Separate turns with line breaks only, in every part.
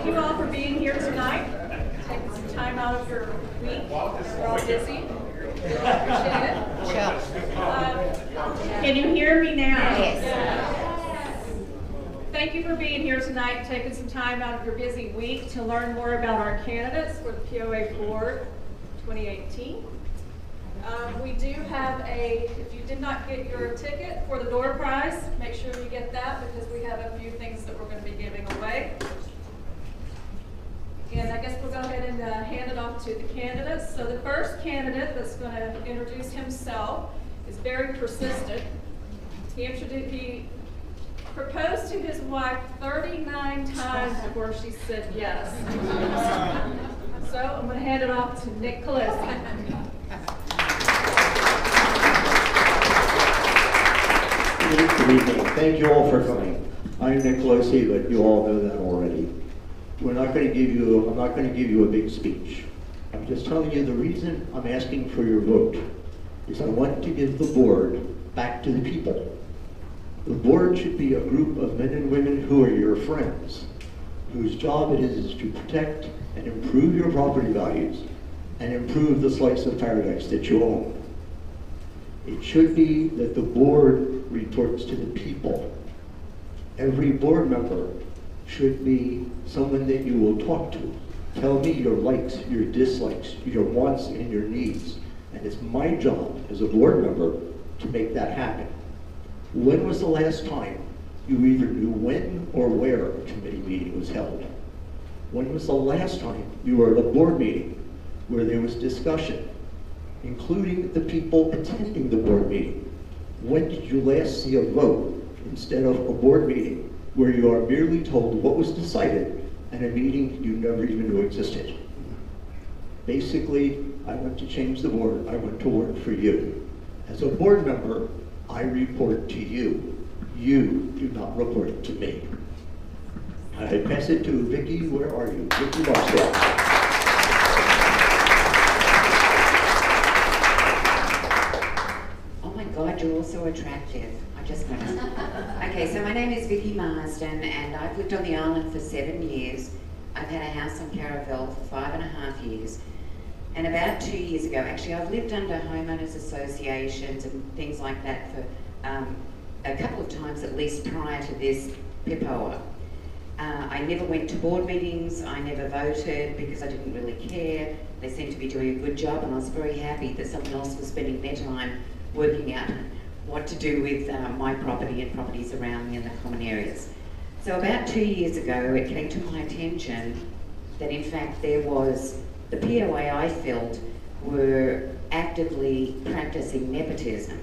you all for being here tonight, taking some time out of your week. We're all busy. We all appreciate it. Can you hear me now?
Yes.
Thank you for being here tonight, taking some time out of your busy week to learn more about our candidates for the POA Board 2018. We do have if you did not get your ticket for the door prize, make sure you get that because we have a few things that we're going to be giving away. And I guess we'll go ahead and hand it off to the candidates. So the first candidate that's going to introduce himself is very persistent. He proposed to his wife 39 times before she said yes. So I'm going to hand it off to Nick Colosi.
Good evening. Thank you all for coming. I'm Nick Colosi, but you all know that already. I'm not going to give you a big speech. I'm just telling you the reason I'm asking for your vote is I want to give the board back to the people. The board should be a group of men and women who are your friends, whose job it is to protect and improve your property values and improve the slice of paradise that you own. It should be that the board reports to the people. Every board member should be someone that you will talk to. Tell me your likes, your dislikes, your wants, and your needs. And it's my job as a board member to make that happen. When was the last time you either knew when or where a committee meeting was held? When was the last time you were at a board meeting where there was discussion, including the people attending the board meeting? When did you last see a vote instead of a board meeting where you are merely told what was decided and a meeting you never even knew existed? Basically, I want to change the board. I want to work for you. As a board member, I report to you. You do not report to me. I pass it to Vicki. Where are you? Vicki Marsden.
God, you're all so attractive. I just noticed. Okay, so my name is Vicki Marsden, and I've lived on the island for 7 years. I've had a house on Caravel for 5.5 years. And about 2 years ago, actually, I've lived under homeowners associations and things like that for a couple of times at least prior to this PIPOA. I never went to board meetings, I never voted because I didn't really care. They seemed to be doing a good job, and I was very happy that someone else was spending their time working out what to do with my property and properties around me in the common areas. So about 2 years ago, it came to my attention that in fact there was, the POA I felt were actively practicing nepotism.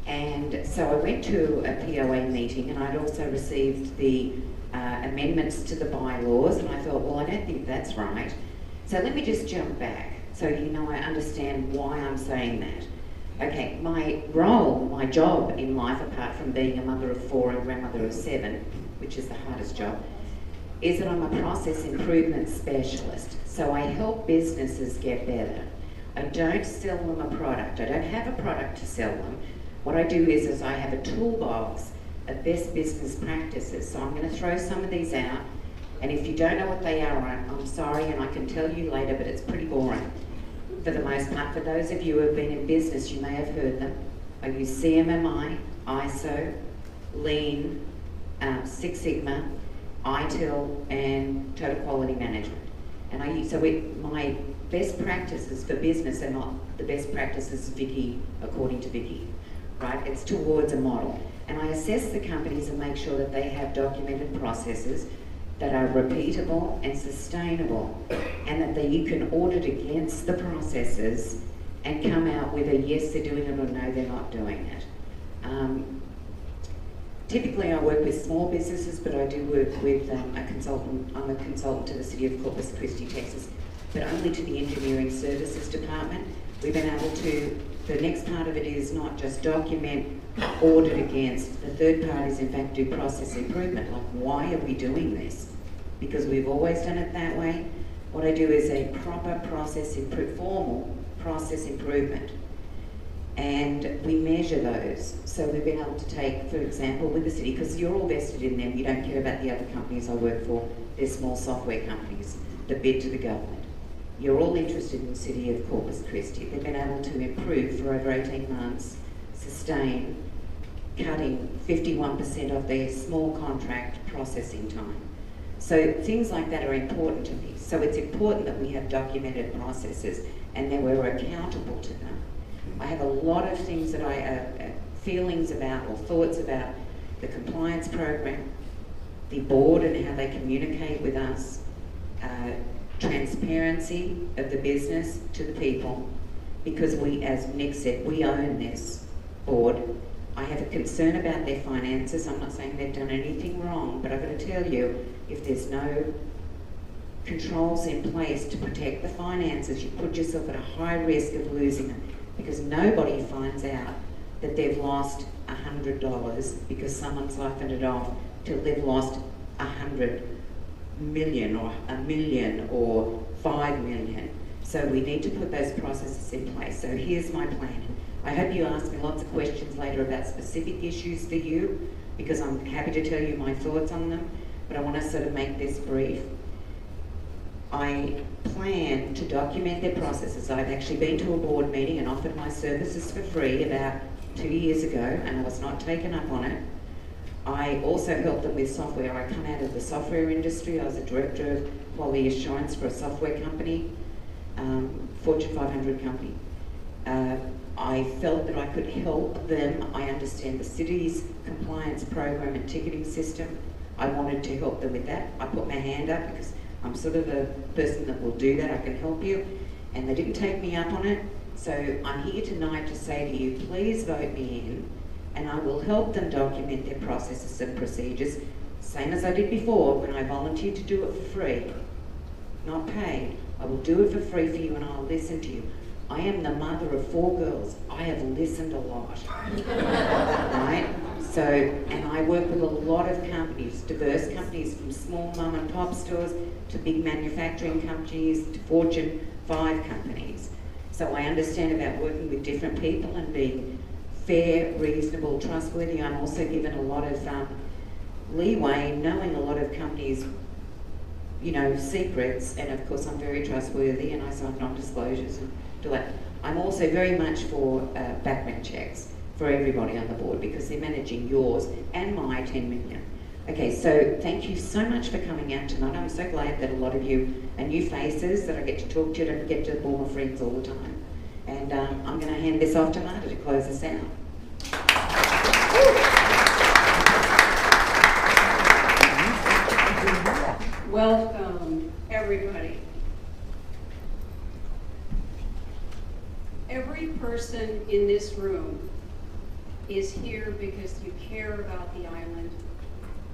And so I went to a POA meeting, and I'd also received the amendments to the bylaws, and I thought, well, I don't think that's right. So let me just jump back so you know I understand why I'm saying that. Okay, my role, my job in life, apart from being a mother of 4 and grandmother of 7, which is the hardest job, is that I'm a process improvement specialist. So I help businesses get better. I don't sell them a product. I don't have a product to sell them. What I do is I have a toolbox of best business practices. So I'm going to throw some of these out. And if you don't know what they are, I'm sorry, and I can tell you later, but it's pretty boring. For the most part, for those of you who have been in business, you may have heard them. I use CMMI, ISO, Lean, Six Sigma, ITIL, and Total Quality Management. And my best practices for business are not the best practices Vicki, according to Vicki, right? It's towards a model. And I assess the companies and make sure that they have documented processes that are repeatable and sustainable, and that you can audit against the processes and come out with a yes, they're doing it, or no, they're not doing it. Typically I work with small businesses, but I do work with a consultant. I'm a consultant to the City of Corpus Christi, Texas, but only to the Engineering Services Department. We've been able to, the next part of it is not just document, audit against. The third part is in fact do process improvement. Like, why are we doing this? Because we've always done it that way. What I do is a proper formal process improvement. And we measure those. So we've been able to take, for example, with the city, because you're all vested in them, you don't care about the other companies I work for, They're small software companies that bid to the government. You're all interested in the city of Corpus Christi. They've been able to improve for over 18 months, sustain, cutting 51% of their small contract processing time. So things like that are important to me. So it's important that we have documented processes and that we're accountable to them. I have a lot of things that feelings about or thoughts about the compliance program, the board and how they communicate with us, transparency of the business to the people, because we, as Nick said, we own this board. I have a concern about their finances. I'm not saying they've done anything wrong, but I've got to tell you, if there's no controls in place to protect the finances, you put yourself at a high risk of losing it, because nobody finds out that they've lost $100 because someone siphoned it off till they've lost 100 million or $1 million or 5 million. So we need to put those processes in place. So here's my plan. I hope you ask me lots of questions later about specific issues for you, because I'm happy to tell you my thoughts on them, but I want to sort of make this brief. I plan to document their processes. I've actually been to a board meeting and offered my services for free about 2 years ago, and I was not taken up on it. I also helped them with software. I come out of the software industry. I was a director of quality assurance for a software company, Fortune 500 company. I felt that I could help them. I understand the city's compliance program and ticketing system. I wanted to help them with that. I put my hand up because I'm sort of a person that will do that. I can help you. And they didn't take me up on it. So I'm here tonight to say to you, please vote me in, and I will help them document their processes and procedures, same as I did before when I volunteered to do it for free, not paid. I will do it for free for you, and I'll listen to you. I am the mother of 4 girls. I have listened a lot, right? So, and I work with a lot of companies, diverse companies, from small mum and pop stores to big manufacturing companies to Fortune 5 companies. So I understand about working with different people and being fair, reasonable, trustworthy. I'm also given a lot of leeway, knowing a lot of companies, you know, secrets, and of course I'm very trustworthy and I sign non-disclosures and do that. I'm also very much for background checks for everybody on the board, because they're managing yours and my 10 million. Okay, so thank you so much for coming out tonight. I'm so glad that a lot of you are new faces that I get to talk to. I don't get to bore my friends all the time. And I'm going to hand this off to Marta to close us out.
Welcome, everybody. Every person in this room is here because you care about the island,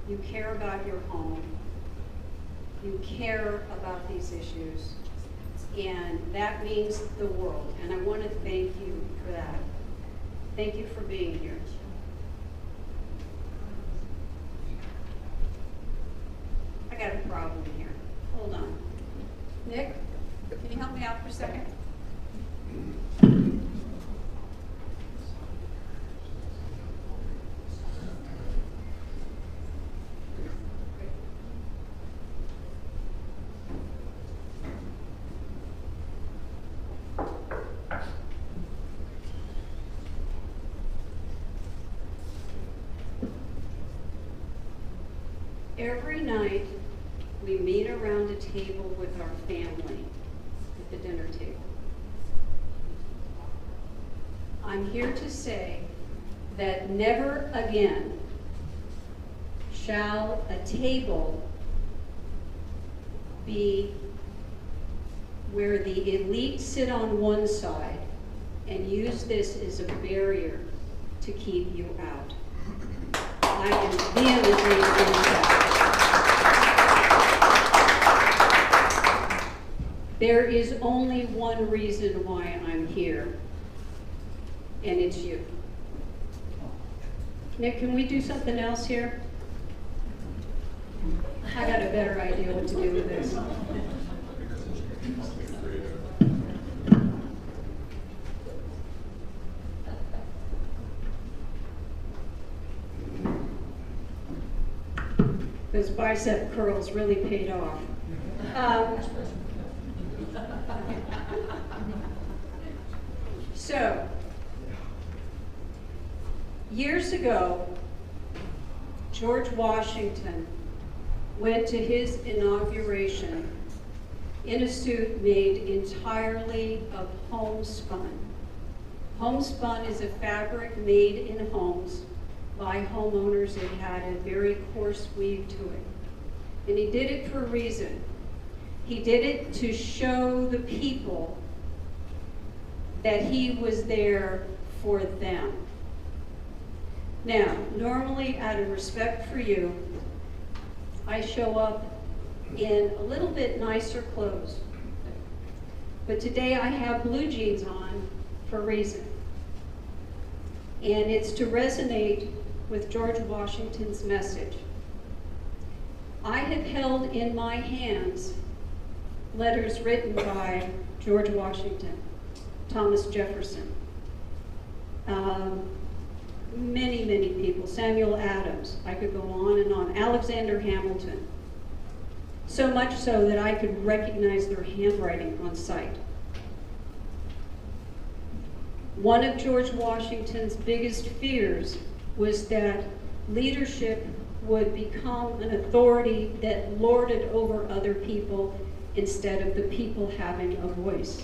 you care about your home, you care about these issues, and that means the world. And I want to thank you for that. Thank you for being here. I got a problem here. Hold on.
Nick, can you help me out for a second?
Every night, we meet around a table with our family at the dinner table. I'm here to say that never again shall a table be where the elite sit on one side and use this as a barrier to keep you out. I am vehemently against that. There is only one reason why I'm here, and it's you. Nick, can we do something else here? I got a better idea what to do with this. Because those bicep curls really paid off. So, years ago, George Washington went to his inauguration in a suit made entirely of homespun. Homespun is a fabric made in homes by homeowners. It had a very coarse weave to it. And he did it for a reason. He did it to show the people that he was there for them. Now, normally out of respect for you, I show up in a little bit nicer clothes. But today I have blue jeans on for a reason. And it's to resonate with George Washington's message. I have held in my hands letters written by George Washington, Thomas Jefferson, many, many people, Samuel Adams, I could go on and on, Alexander Hamilton, so much so that I could recognize their handwriting on sight. One of George Washington's biggest fears was that leadership would become an authority that lorded over other people instead of the people having a voice.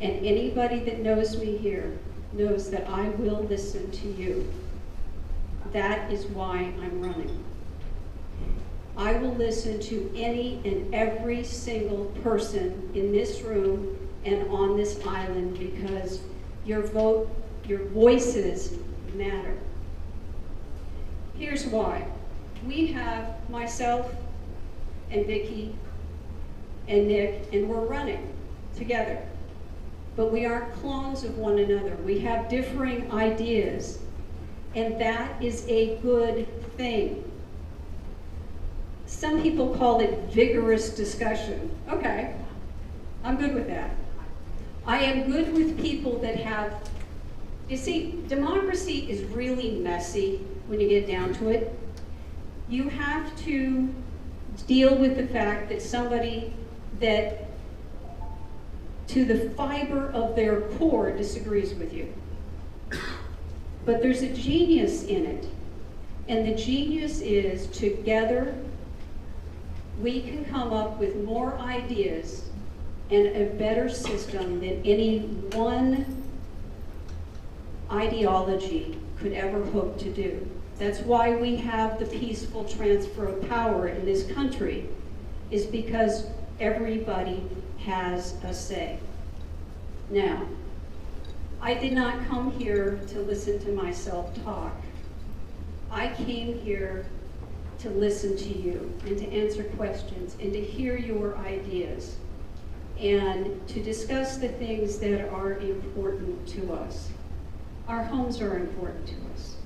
And anybody that knows me here knows that I will listen to you. That is why I'm running. I will listen to any and every single person in this room and on this island because your vote, your voices matter. Here's why. We have myself and Vicki and Nick, and we're running together. But we aren't clones of one another. We have differing ideas, and that is a good thing. Some people call it vigorous discussion. Okay, I'm good with that. I am good with people that have, you see, democracy is really messy when you get down to it. You have to deal with the fact that somebody that to the fiber of their core disagrees with you. But there's a genius in it. And the genius is together we can come up with more ideas and a better system than any one ideology could ever hope to do. That's why we have the peaceful transfer of power in this country, is because everybody has a say. Now, I did not come here to listen to myself talk. I came here to listen to you and to answer questions and to hear your ideas and to discuss the things that are important to us. Our homes are important to us.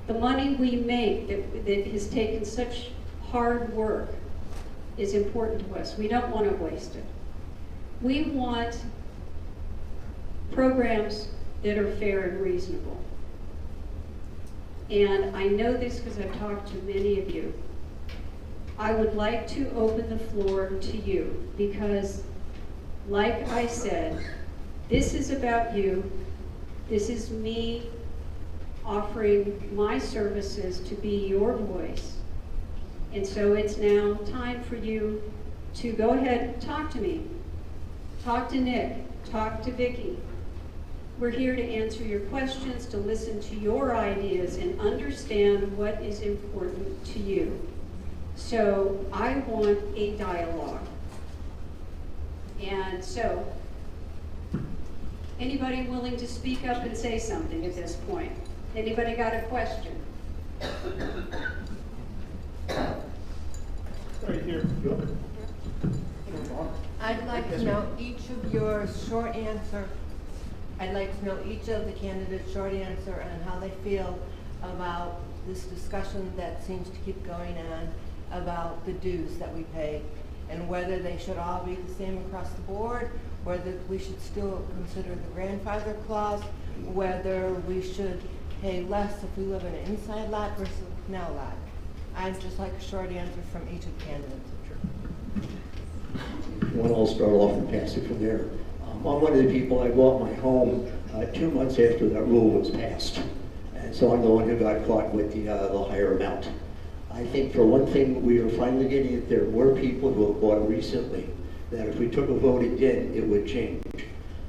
The money we make that has taken such hard work is important to us. We don't want to waste it. We want programs that are fair and reasonable. And I know this because I've talked to many of you. I would like to open the floor to you because, like I said, this is about you. This is me offering my services to be your voice. And so it's now time for you to go ahead and talk to me. Talk to Nick, talk to Vicki. We're here to answer your questions, to listen to your ideas and understand what is important to you. So I want a dialogue. And so, anybody willing to speak up and say something at this point? Anybody got a question?
Right here.
I'd like to know each of your short answer. I'd like to know each of the candidates' short answer and how they feel about this discussion that seems to keep going on about the dues that we pay and whether they should all be the same across the board, whether we should still consider the grandfather clause, whether we should pay less if we live in an inside lot versus a canal lot. I'd just like a short answer from each of the candidates.
Well, I'll start off and pass it from there. I'm one of the people, I bought my home 2 months after that rule was passed. And so I'm the one who got caught with the higher amount. I think for one thing, we are finally getting it. There were people who have bought recently that if we took a vote again, it would change.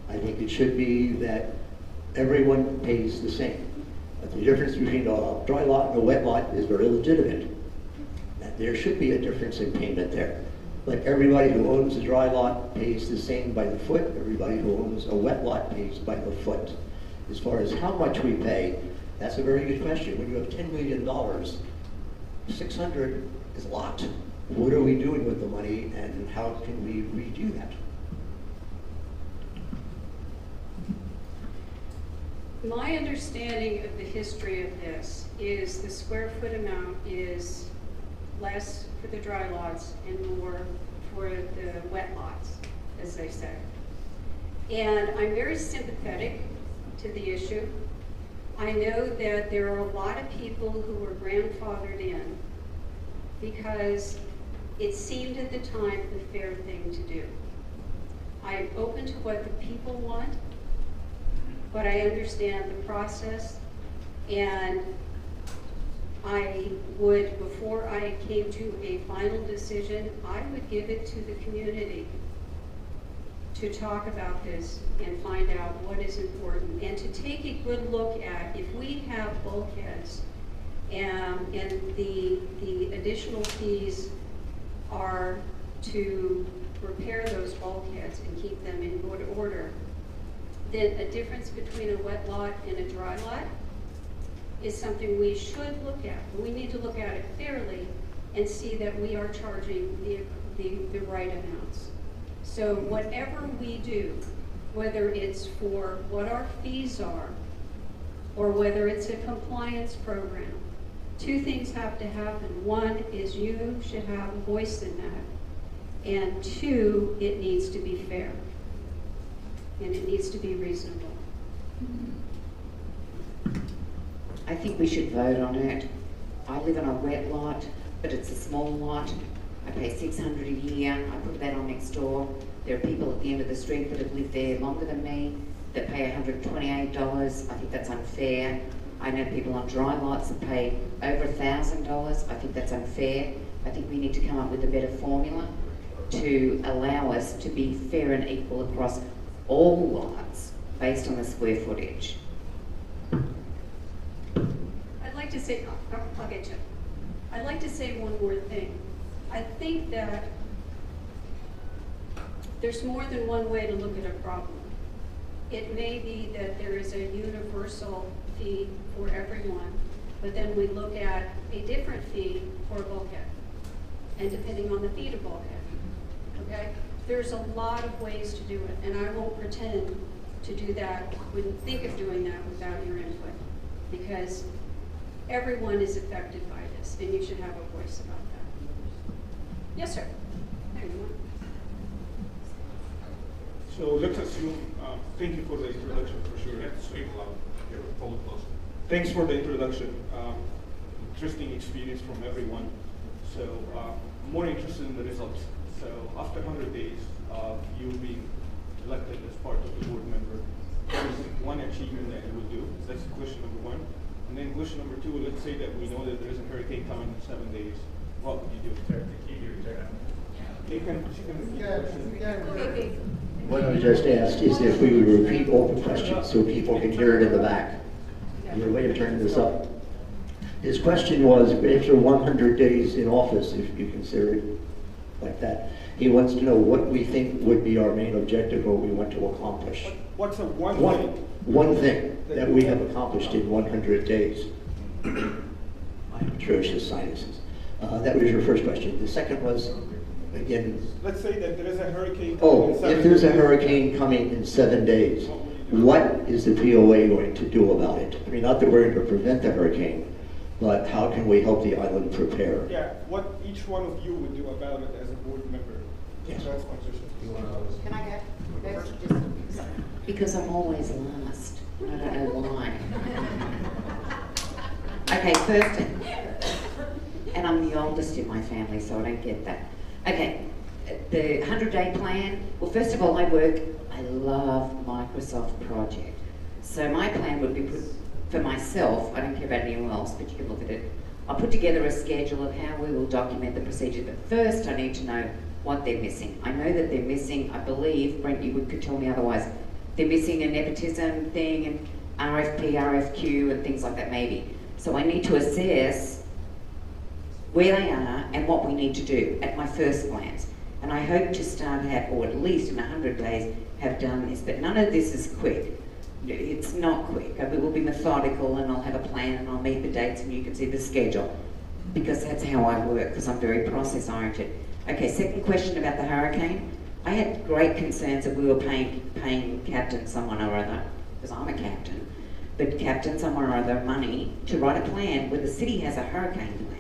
I think it should be that everyone pays the same. But the difference between a dry lot and a wet lot is very legitimate. That there should be a difference in payment there. But everybody who owns a dry lot pays the same by the foot. Everybody who owns a wet lot pays by the foot. As far as how much we pay, that's a very good question. When you have $10 million, 600 is a lot. What are we doing with the money, and how can we redo that?
My understanding of the history of this is the square foot amount is less for the dry lots and more for the wet lots, as they say. And I'm very sympathetic to the issue. I know that there are a lot of people who were grandfathered in because it seemed at the time the fair thing to do. I am open to what the people want, but I understand the process, and I would, before I came to a final decision, I would give it to the community to talk about this and find out what is important, and to take a good look at if we have bulkheads and the additional fees are to repair those bulkheads and keep them in good order, then a difference between a wet lot and a dry lot is something we should look at. We need to look at it fairly and see that we are charging the right amounts. So whatever we do, whether it's for what our fees are or whether it's a compliance program, two things have to happen. One is you should have a voice in that, and two, it needs to be fair and it needs to be reasonable.
I think we should vote on it. I live on a wet lot, but it's a small lot. I pay $600 a year. I put that on next door. There are people at the end of the street that have lived there longer than me that pay $128. I think that's unfair. I know people on dry lots that pay over $1,000. I think that's unfair. I think we need to come up with a better formula to allow us to be fair and equal across all lots based on the square footage.
I'd like to say, I'll get you. I'd like to say one more thing. I think that there's more than one way to look at a problem. It may be that there is a universal fee for everyone, but then we look at a different fee for a bulkhead, and depending on the fee to bulkhead, okay? There's a lot of ways to do it, and I won't pretend to do that, wouldn't think of doing that without your input, because everyone is affected by this, and you should have a voice about that. Yes, sir. There you are.
So let's assume, thank you for the introduction for sure.
Speak loud. You're pulled close.
Thanks for the introduction. Interesting experience from everyone. So more interested in the results. So after 100 days of you being elected as part of the board member, what is one achievement that you would do? That's question number one. And then question number two, let's say that we know that there is a hurricane coming in 7 days. What would you do? You can repeat the question.
What I just asked is if we would repeat all the questions so people can hear it in the back. Your way of turning this up. His question was, after 100 days in office, if you consider it like that, he wants to know what we think would be our main objective, what we want to accomplish.
What's the
one thing that we have accomplished in 100 days? I have atrocious sinuses. That was your first question. The second was, again,
let's say that there is a hurricane.
If there's a hurricane coming in 7 days, what is the POA going to do about it? I mean, not that we're going to prevent the hurricane, but how can we help the island prepare?
Yeah, what each one of you would do about it as a board member.
Yes.
That's my question.
Can I go? Because I'm always last. I don't know why. Okay, first, And I'm the oldest in my family, so I don't get that. Okay, the 100-day plan. Well, first of all, I love Microsoft Project. So my plan would be put, for myself, I don't care about anyone else, but you can look at it. I'll put together a schedule of how we will document the procedure, but first I need to know what they're missing. I know that they're missing, I believe, Brent, you could tell me otherwise, they're missing a nepotism thing and RFP, RFQ and things like that maybe. So I need to assess where they are and what we need to do at my first glance. And I hope to start at, or at least in 100 days, have done this, but none of this is quick. It's not quick. We will be methodical and I'll have a plan and I'll meet the dates and you can see the schedule, because that's how I work, because I'm very process oriented. Okay, second question about the hurricane. I had great concerns that we were paying captain someone or other, because I'm a captain, but captain someone or other money to write a plan where the city has a hurricane plan.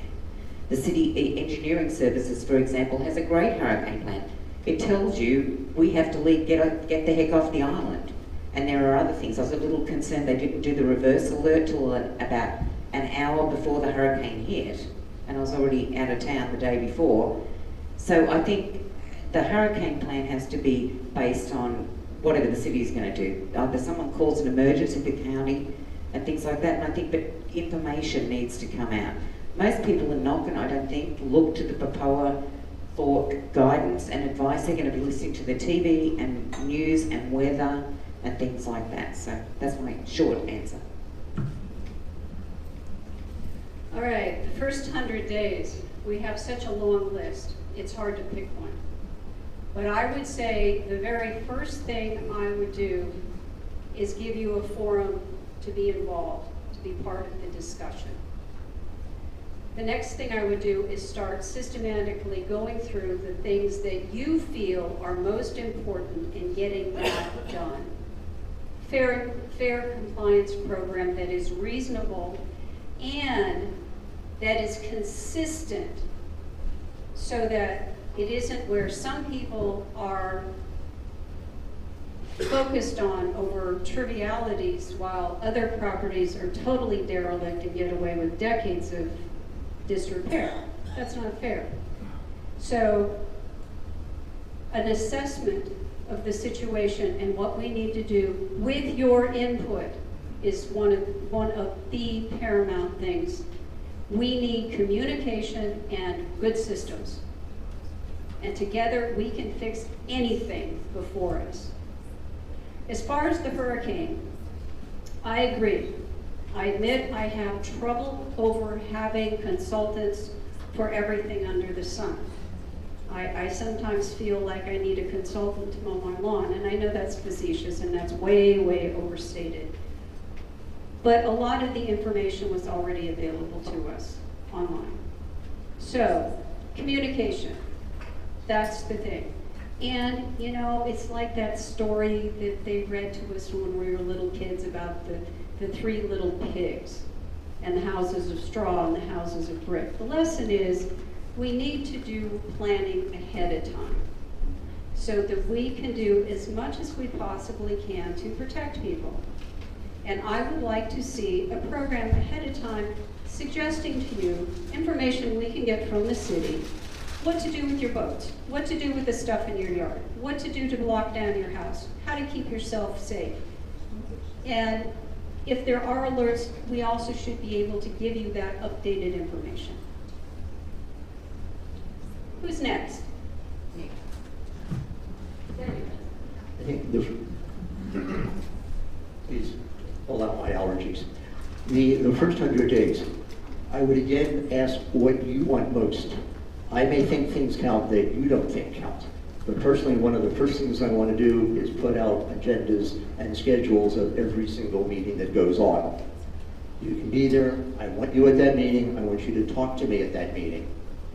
The city engineering services, for example, has a great hurricane plan. It tells you we have to leave, get the heck off the island. And there are other things. I was a little concerned they didn't do the reverse alert till about an hour before the hurricane hit, and I was already out of town the day before. So I think the hurricane plan has to be based on whatever the city is going to do. Either someone calls an emergency to the county and things like that, and I think that information needs to come out. Most people are not going to, I don't think, look to the PIPOA for guidance and advice. They're going to be listening to the TV and news and weather and things like that. So that's my short answer.
All right, the first 100 days, we have such a long list, it's hard to pick one. But I would say the very first thing I would do is give you a forum to be involved, to be part of the discussion. The next thing I would do is start systematically going through the things that you feel are most important in getting that done. Fair compliance program that is reasonable and that is consistent, so that it isn't where some people are focused on over trivialities while other properties are totally derelict and get away with decades of disrepair. That's not fair. So an assessment of the situation and what we need to do with your input is one of the paramount things. We need communication and good systems. And together we can fix anything before us. As far as the hurricane, I agree. I admit I have trouble over having consultants for everything under the sun. I sometimes feel like I need a consultant to mow my lawn, and I know that's facetious and that's way, way overstated. But a lot of the information was already available to us online. So, communication, that's the thing. And, you know, it's like that story that they read to us when we were little kids about the three little pigs and the houses of straw and the houses of brick. The lesson is we need to do planning ahead of time so that we can do as much as we possibly can to protect people. And I would like to see a program ahead of time suggesting to you information we can get from the city, what to do with your boats, what to do with the stuff in your yard, what to do to lock down your house, how to keep yourself safe. And if there are alerts, we also should be able to give you that updated information. Who's next?
I think please allow my allergies. The first 100 days, I would again ask what you want most. I may think things count that you don't think count. But personally, one of the first things I want to do is put out agendas and schedules of every single meeting that goes on. You can be there. I want you at that meeting. I want you to talk to me at that meeting,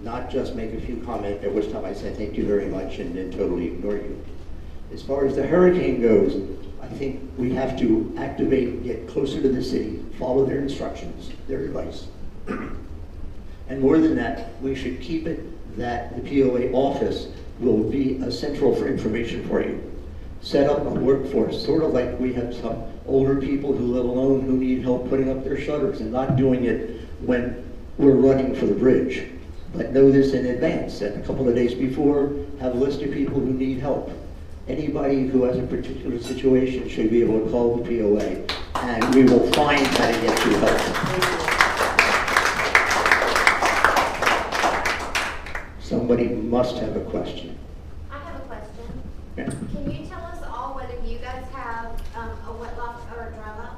not just make a few comments, at which time I say thank you very much and then totally ignore you. As far as the hurricane goes, I think we have to activate, get closer to the city, follow their instructions, their advice. And more than that, we should keep it that the POA office will be a central for information for you. Set up a workforce, sort of like we have some older people who live alone who need help putting up their shutters and not doing it when we're running for the bridge. But know this in advance, and a couple of days before, have a list of people who need help. Anybody who has a particular situation should be able to call the POA, and we will find how to get you help. Somebody must have a question.
I have a question.
Yeah.
Can you tell us all whether you guys have a wet lot or a dry lot?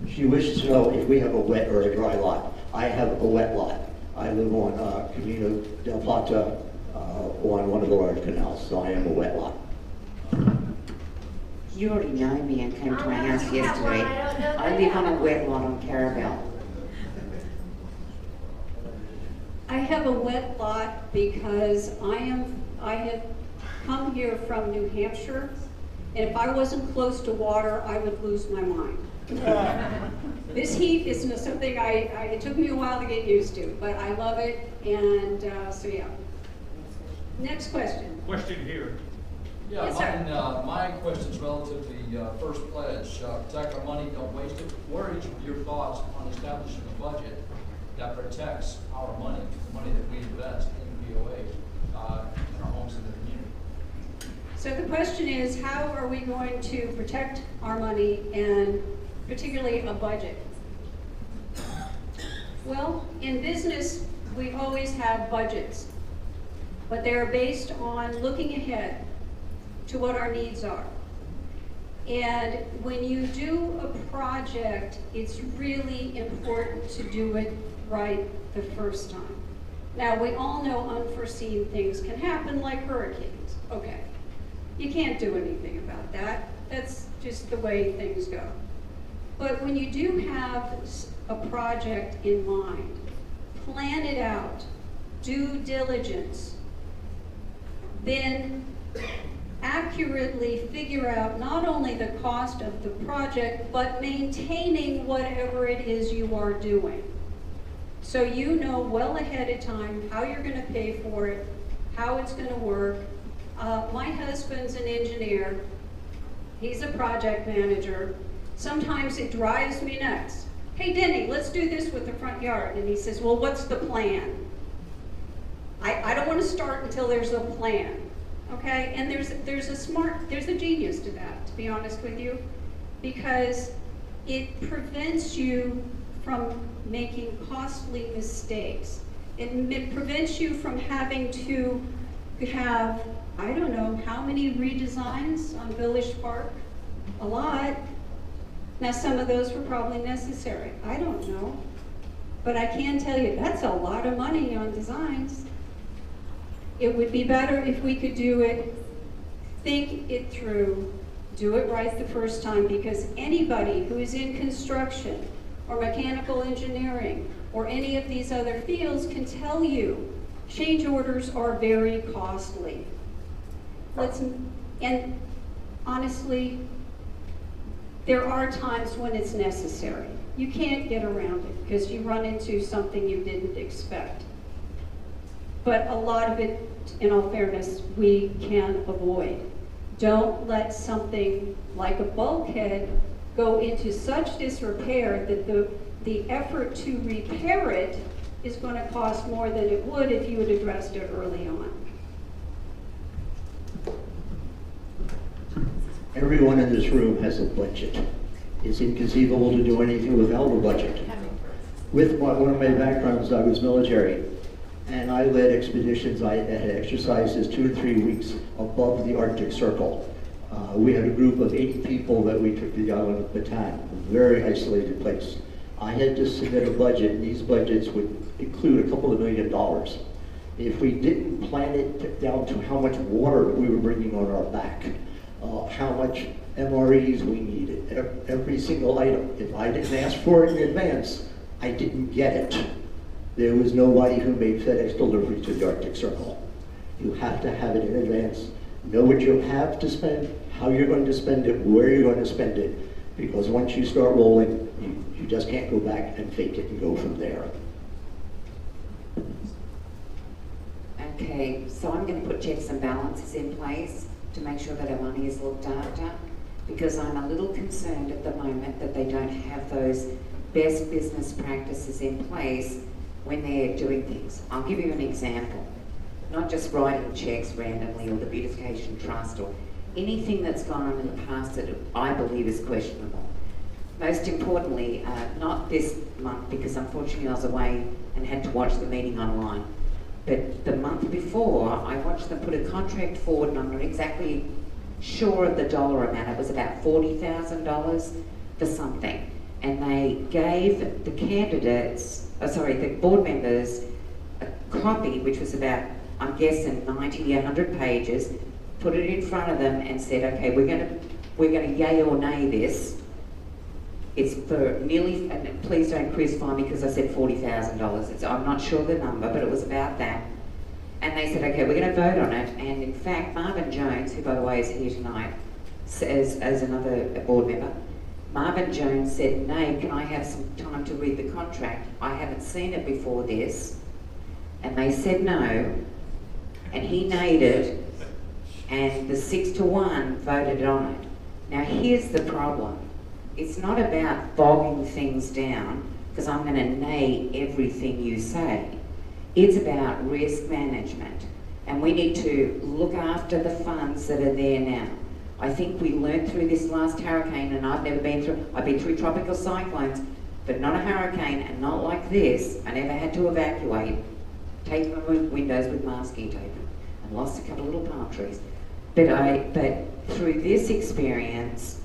She wishes to know if we have a wet or a dry lot. I have a wet lot. I live on Camino del Plata on one of the large canals, so I am a wet lot.
You already know me and came to my house
you have one.
yesterday.
I don't know
I
that
live on
now.
a wet lot on Caravel.
I have a wet lot because I have come here from New Hampshire, and if I wasn't close to water, I would lose my mind. This heat is something it took me a while to get used to, but I love it, and so yeah. Next question.
Question here.
Yeah,
Yes, sir.
my question's relative to the first pledge, protect our money, don't waste it. What are each of your thoughts on establishing a budget that protects our money, the money that we invest in POA, in our homes and the community?
So the question is, how are we going to protect our money, and particularly a budget? Well, in business, we always have budgets, but they're based on looking ahead to what our needs are. And when you do a project, it's really important to do it right the first time. Now, we all know unforeseen things can happen, like hurricanes. Okay, you can't do anything about that. That's just the way things go. But when you do have a project in mind, plan it out, due diligence, then accurately figure out not only the cost of the project, but maintaining whatever it is you are doing. So you know well ahead of time how you're going to pay for it, how it's going to work. My husband's an engineer. He's a project manager. Sometimes it drives me nuts. Hey, Denny, let's do this with the front yard. And he says, well, what's the plan? I don't want to start until there's a plan. Okay, and there's a genius to that, to be honest with you, because it prevents you from making costly mistakes. It prevents you from having to have, I don't know, how many redesigns on Village Park? A lot. Now, some of those were probably necessary. I don't know. But I can tell you, that's a lot of money on designs. It would be better if we could do it, think it through, do it right the first time, because anybody who is in construction or mechanical engineering or any of these other fields can tell you change orders are very costly. And honestly, there are times when it's necessary. You can't get around it because you run into something you didn't expect. But a lot of it, in all fairness, we can avoid. Don't let something like a bulkhead go into such disrepair that the effort to repair it is going to cost more than it would if you had addressed it early on.
Everyone in this room has a budget. It's inconceivable to do anything without a budget. With one of my backgrounds, I was military, and I led expeditions. I had exercises 2 to 3 weeks above the Arctic Circle. We had a group of 80 people that we took to the island of Bataan, a very isolated place. I had to submit a budget, and these budgets would include a couple of $1 million. If we didn't plan it down to how much water we were bringing on our back, how much MREs we needed, every single item. If I didn't ask for it in advance, I didn't get it. There was nobody who made FedEx delivery to the Arctic Circle. You have to have it in advance. Know what you have to spend, how you're going to spend it, where you're going to spend it, because once you start rolling, you just can't go back and fake it and go from there.
Okay, so I'm going to put checks and balances in place to make sure that our money is looked after, because I'm a little concerned at the moment that they don't have those best business practices in place when they're doing things. I'll give you an example. Not just writing checks randomly or the beautification trust or anything that's gone on in the past that I believe is questionable. Most importantly, not this month because unfortunately I was away and had to watch the meeting online, but the month before I watched them put a contract forward and I'm not exactly sure of the dollar amount. It was about $40,000 for something. And they gave the candidates, the board members, a copy which was about, I'm guessing, 90, 100 pages, put it in front of them and said, okay, we're gonna yay or nay this. It's for nearly, and please don't crucify me because I said $40,000. I'm not sure the number, but it was about that. And they said, okay, we're going to vote on it. And in fact, Marvin Jones, who by the way is here tonight, as another board member, Marvin Jones said, nay, can I have some time to read the contract? I haven't seen it before this. And they said no, and he nayed it, and the 6-1 voted on it. Now here's the problem. It's not about bogging things down, because I'm going to nay everything you say. It's about risk management, and we need to look after the funds that are there now. I think we learned through this last hurricane, and I've been through tropical cyclones, but not a hurricane, and not like this. I never had to evacuate, tape my windows with masking tape, and lost a couple of little palm trees. But through this experience,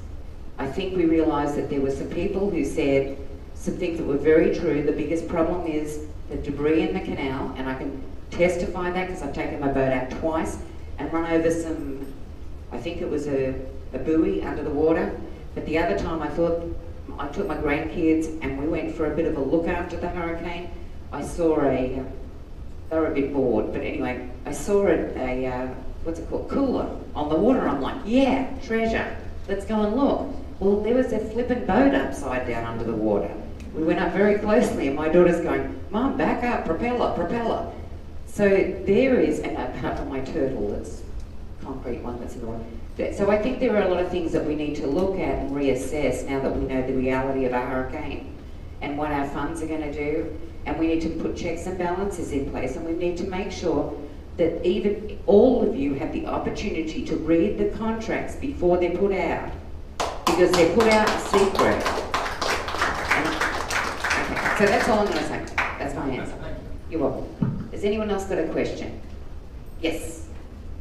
I think we realised that there were some people who said some things that were very true. The biggest problem is the debris in the canal, and I can testify that because I've taken my boat out twice and run over some, I think it was a buoy under the water. But the other time I thought, I took my grandkids and we went for a bit of a look after the hurricane. I saw they were a bit bored, but anyway, I saw what's it called, cooler on the water. I'm like, yeah, treasure, let's go and look. Well, there was a flippin' boat upside down under the water. We went up very closely and my daughter's going, Mum, back up, propeller, propeller. So there is, and apart from my turtle, that's concrete one that's in the water. So I think there are a lot of things that we need to look at and reassess now that we know the reality of a hurricane and what our funds are going to do. And we need to put checks and balances in place, and we need to make sure that even all of you have the opportunity to read the contracts before they're put out, because they're put out in secret. Okay, so that's all I'm going to say. That's my answer. You're welcome. Has anyone else got a question? Yes,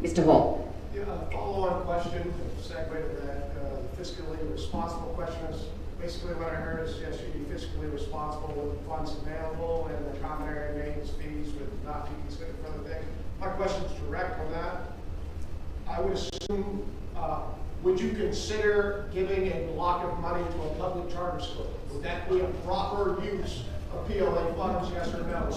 Mr. Hall.
Yeah, a follow-on question, segue to that, fiscally responsible question is basically what I heard is yes, you be fiscally responsible with the funds available and the common area maintenance fees would not be considered for other things. My question is direct on that. I would assume, would you consider giving a block of money to a public charter school? Would that be a proper use of PLA funds, yes or no?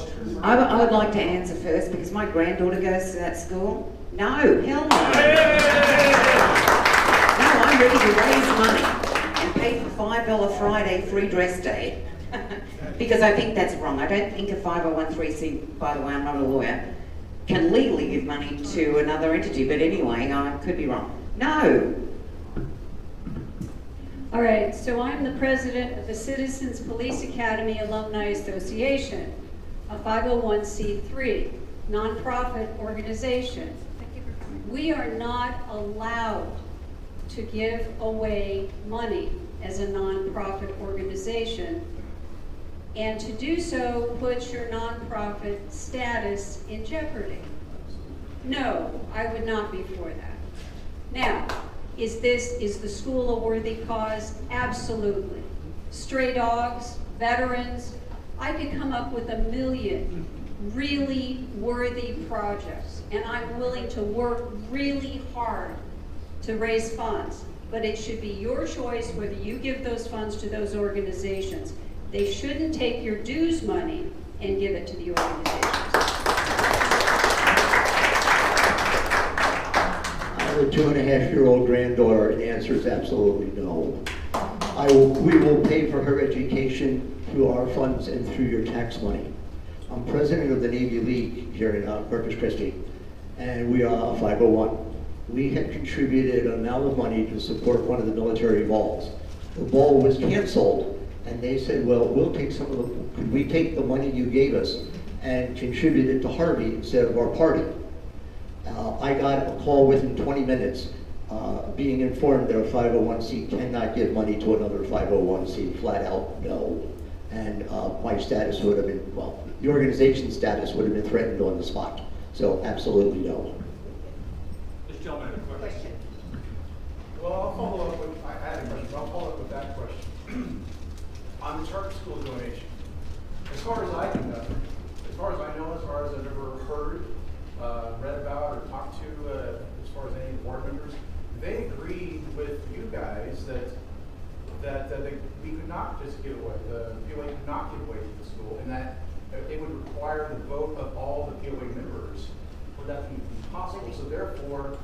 I would like to answer first because my granddaughter goes to that school. No, hell no. No, I'm ready to raise money and pay for $5 Friday free dress day. Because I think that's wrong. I don't think a 501(c), by the way, I'm not a lawyer, can legally give money to another entity, but anyway, I could be wrong. No.
All right, so I'm the president of the Citizens Police Academy Alumni Association, a 501(c)(3) nonprofit organization. We are not allowed to give away money as a nonprofit organization, and to do so puts your nonprofit status in jeopardy. No, I would not be for that. Now, is the school a worthy cause? Absolutely. Stray dogs, veterans, I could come up with 1 million really worthy projects, and I'm willing to work really hard to raise funds, but it should be your choice whether you give those funds to those organizations. They shouldn't take your dues money and give it to the organizations.
I have a 2.5-year-old granddaughter, and the answer is absolutely no. We will pay for her education through our funds and through your tax money. I'm president of the Navy League here in Corpus Christi, and we are a 501. We had contributed an amount of money to support one of the military balls. The ball was canceled, and they said, well, we'll take some of the, could we take the money you gave us and contributed to Harvey instead of our party. I got a call within 20 minutes being informed that a 501c cannot give money to another 501c, flat out no. And my status would have been, well, the organization's status would have been threatened on the spot. So absolutely no.
This gentleman had a question.
Well, I'll follow up with, I had a question, but I'll follow up with that question. On the charter school donation, as far as I can know, as far as I know, as far as I've ever heard, read about, or talked to, as far as any board members, they agreed with you guys that we could not just give away, the POA could not give away to the school, and that it would require the vote of all the POA members for that to be possible. So therefore,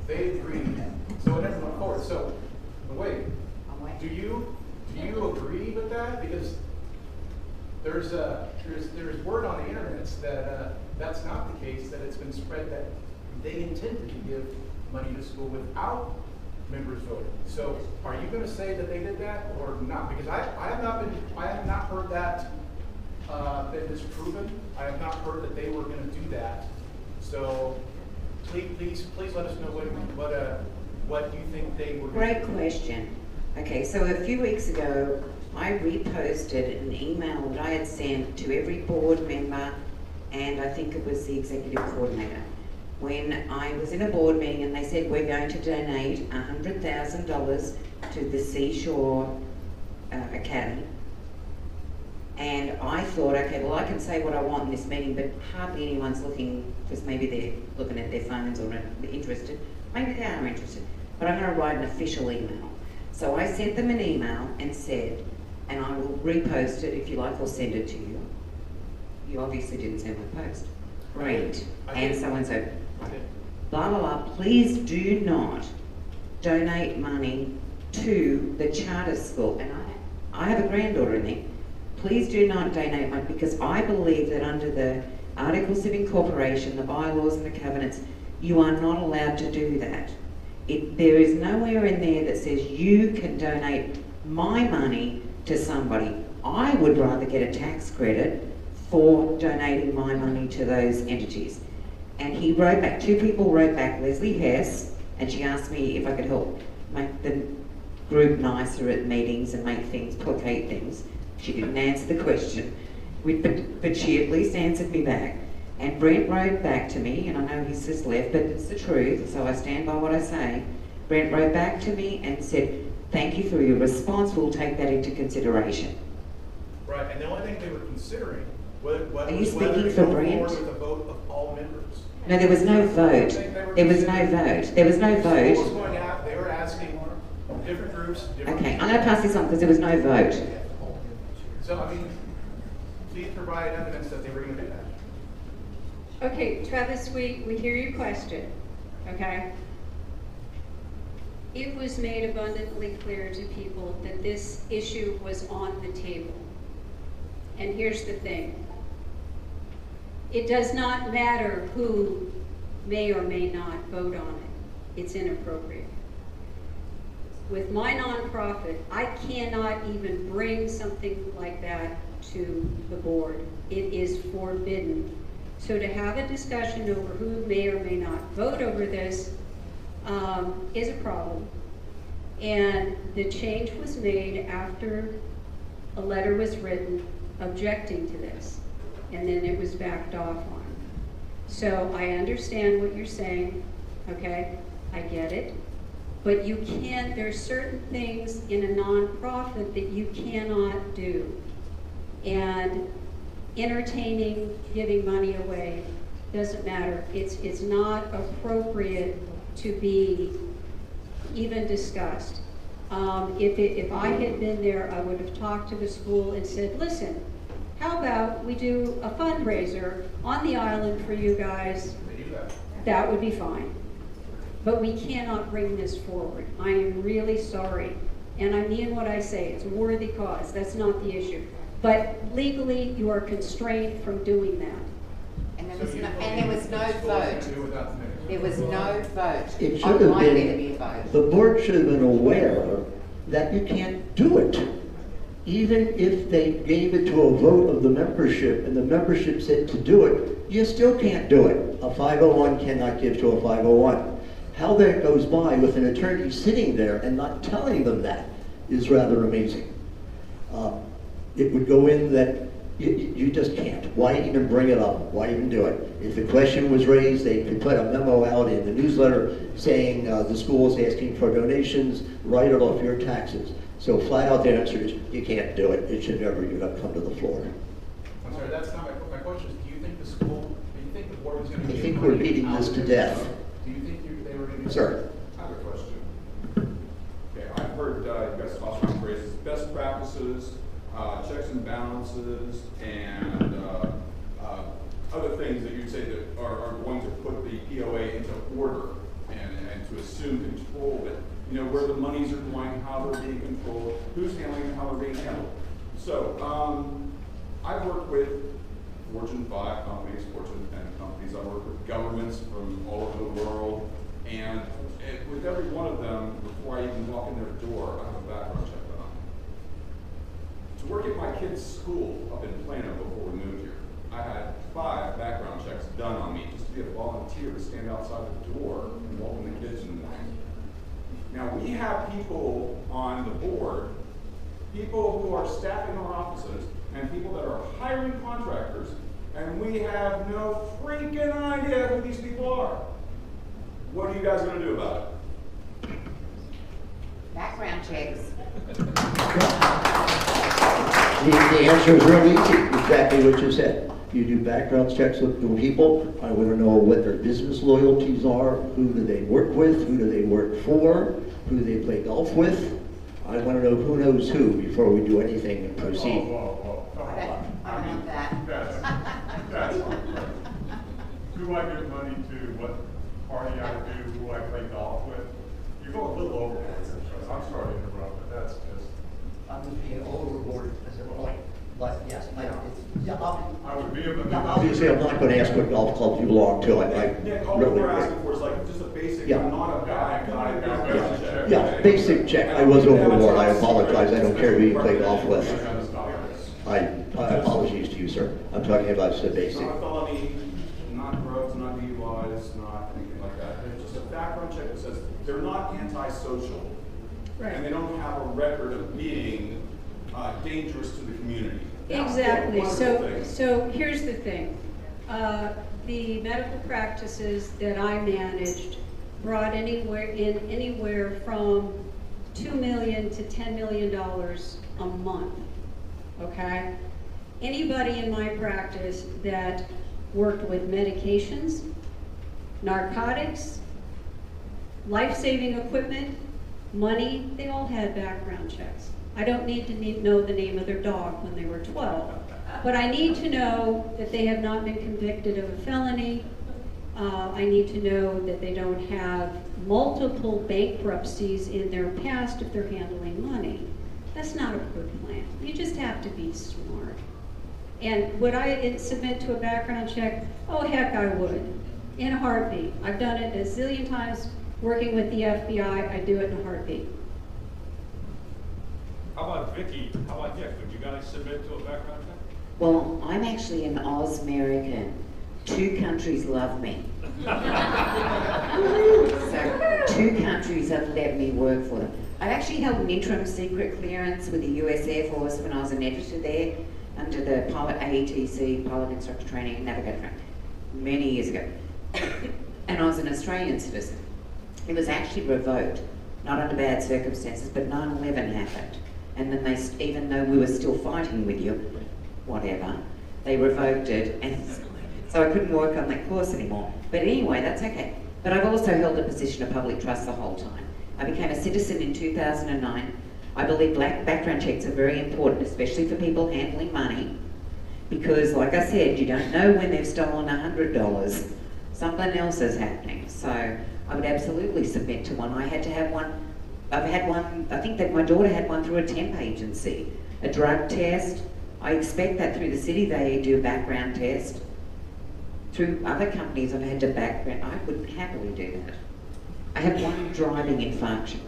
they agreed. So it never went forward. So, but wait, do you agree with that? Because there's word on the internet that that's not the case. That it's been spread that they intended to give money to school without members voting. So, are you going to say that they did that or not? Because I have not heard that been disproven. I have not heard that they were going to do that. So, please let us know what you think they were.
Great question. Okay, so a few weeks ago, I reposted an email that I had sent to every board member, and I think it was the executive coordinator, when I was in a board meeting and they said we're going to donate $100,000 to the Seashore Academy. And I thought, okay, well, I can say what I want in this meeting, but hardly anyone's looking, because maybe they're looking at their phones or interested. Maybe they are interested, but I'm going to write an official email. So I sent them an email and said, and I will repost it if you like, or send it to you. You obviously didn't send my post. Great. And so and so. Blah, blah, blah. Please do not donate money to the charter school. And I have a granddaughter in there. Please do not donate money, because I believe that under the Articles of Incorporation, the bylaws and the covenants, you are not allowed to do that. There is nowhere in there that says you can donate my money to somebody. I would rather get a tax credit for donating my money to those entities. And he wrote back, two people wrote back, Leslie Hess, and she asked me if I could help make the group nicer at meetings and make things, placate things. She didn't answer the question, but she at least answered me back. And Brent wrote back to me, and I know he's just left, but it's the truth, so I stand by what I say. Brent wrote back to me and said, thank you for your response, we'll take that into consideration.
Right, and the only thing they were considering was
Are you
whether
speaking
to
for
go
Brent?
forward with a vote of all members.
No, there was no vote. There was no vote. There was no
The school was
vote.
going out, they were asking different groups, different.
Okay, I'm going to pass this on because there was no vote.
So, I mean, please provide evidence that they were going to do that.
Okay, Travis, we hear your question, okay? It was made abundantly clear to people that this issue was on the table. And here's the thing. It does not matter who may or may not vote on it. It's inappropriate. With my nonprofit, I cannot even bring something like that to the board. It is forbidden. So to have a discussion over who may or may not vote over this is a problem. And the change was made after a letter was written objecting to this. And then it was backed off on. So I understand what you're saying, okay? I get it. But you can't, there's certain things in a nonprofit that you cannot do. And entertaining, giving money away, doesn't matter. It's not appropriate to be even discussed. If I had been there, I would have talked to the school and said, listen, how about we do a fundraiser on the island for you guys?
They do that.
That would be fine. But we cannot bring this forward. I am really sorry. And I mean what I say, it's a worthy cause, that's not the issue. But legally, you are constrained from doing that.
And
So you
there was no
believe the school can
vote.
do without the minutes.
There was no vote.
It should
I'd
have
like there to
been,
be a vote.
the board should have been aware that you can't do it. even if they gave it to a vote of the membership and the membership said to do it, you still can't do it. A 501 cannot give to a 501. How that goes by with an attorney sitting there and not telling them that is rather amazing. It would go in that you just can't. Why even bring it up? Why even do it? If the question was raised, they could put a memo out in the newsletter saying the school is asking for donations, write it off your taxes. So flat out the answer is you can't do it. It should never even come to the floor.
I'm sorry, that's not my question. Is, do you think the school, do you think the board is going to?
I think we're beating this to death.
Do you think they were going to?
Sir.
I have a question. Okay, I've heard you guys toss around phrases, best practices, checks and balances, and other things that you'd say that are going to put the POA into order and to assume control of it. You know, where the monies are going, how they're being controlled, who's handling it, how they're being handled. So, I've worked with Fortune 5 companies, Fortune 10 companies. I've worked with governments from all over the world. And with every one of them, before I even walk in their door, I have a background check done on me. To work at my kid's school up in Plano before we moved here, I had 5 background checks done on me just to be a volunteer to stand outside the door and welcome the kids in the morning. Now, we have people on the board, people who are staffing our offices, and people that are hiring contractors, and we have no freaking idea who these people are. What are you guys going to do about it?
Background checks.
The answer is real easy, exactly what you said. You do background checks with the people. I want to know what their business loyalties are, who do they work with, who do they work for, who do they play golf with. I want to know who knows who before we do anything and proceed.
Whoa.
I want that.
That's who I give money to, what party I do, who I play golf with. You go a little overboard here, so I'm sorry to interrupt, but that's just.
I'm just being overboard as a point, but yes,
I would be able to.
Obviously, I'm not going to ask what golf club you belong to.
Nick, all
really
we're asking for is like just a basic,
Yeah.
I'm not a guy check.
Yeah, basic check. I was overboard. I apologize. I don't care who you play golf with. I apologies to you, sir. I'm talking about the basic.
Not a felony, not drugs, not DUIs, not anything like that. It's just a background check that says they're not antisocial.
Right.
And they don't have a record of being dangerous to the community.
Exactly.
Wonderful thing.
So here's the thing. The medical practices that I managed brought anywhere from $2 million to $10 million a month. Okay? Anybody in my practice that worked with medications, narcotics, life-saving equipment, money, they all had background checks. I don't need to know the name of their dog when they were 12, but I need to know that they have not been convicted of a felony. I need to know that they don't have multiple bankruptcies in their past if they're handling money. That's not a good plan. You just have to be smart. And would I submit to a background check? Oh, heck, I would. In a heartbeat. I've done it a zillion times working with the FBI. I do it in a heartbeat.
How about Vicki? How about you? Would you guys submit to a background check?
Well, I'm actually an Oz-American. 2 countries love me. So 2 countries have let me work for them. I actually held an interim secret clearance with the US Air Force when I was an editor there under the pilot AETC, Pilot Instructor Training and Navigator Training, many years ago. And I was an Australian citizen. It was actually revoked, not under bad circumstances, but 9/11 happened. And then they, even though we were still fighting with you, whatever, they revoked it, and so I couldn't work on that course anymore. But anyway, that's okay. But I've also held a position of public trust the whole time. I became a citizen in 2009. I believe background checks are very important, especially for people handling money, because like I said, you don't know when they've stolen $100. Something else is happening. So I would absolutely submit to one. I had to have one. I've had one, I think that my daughter had one through a temp agency. A drug test. I expect that through the city they do a background test. Through other companies I've had to background. I would happily do that. I had one driving infraction.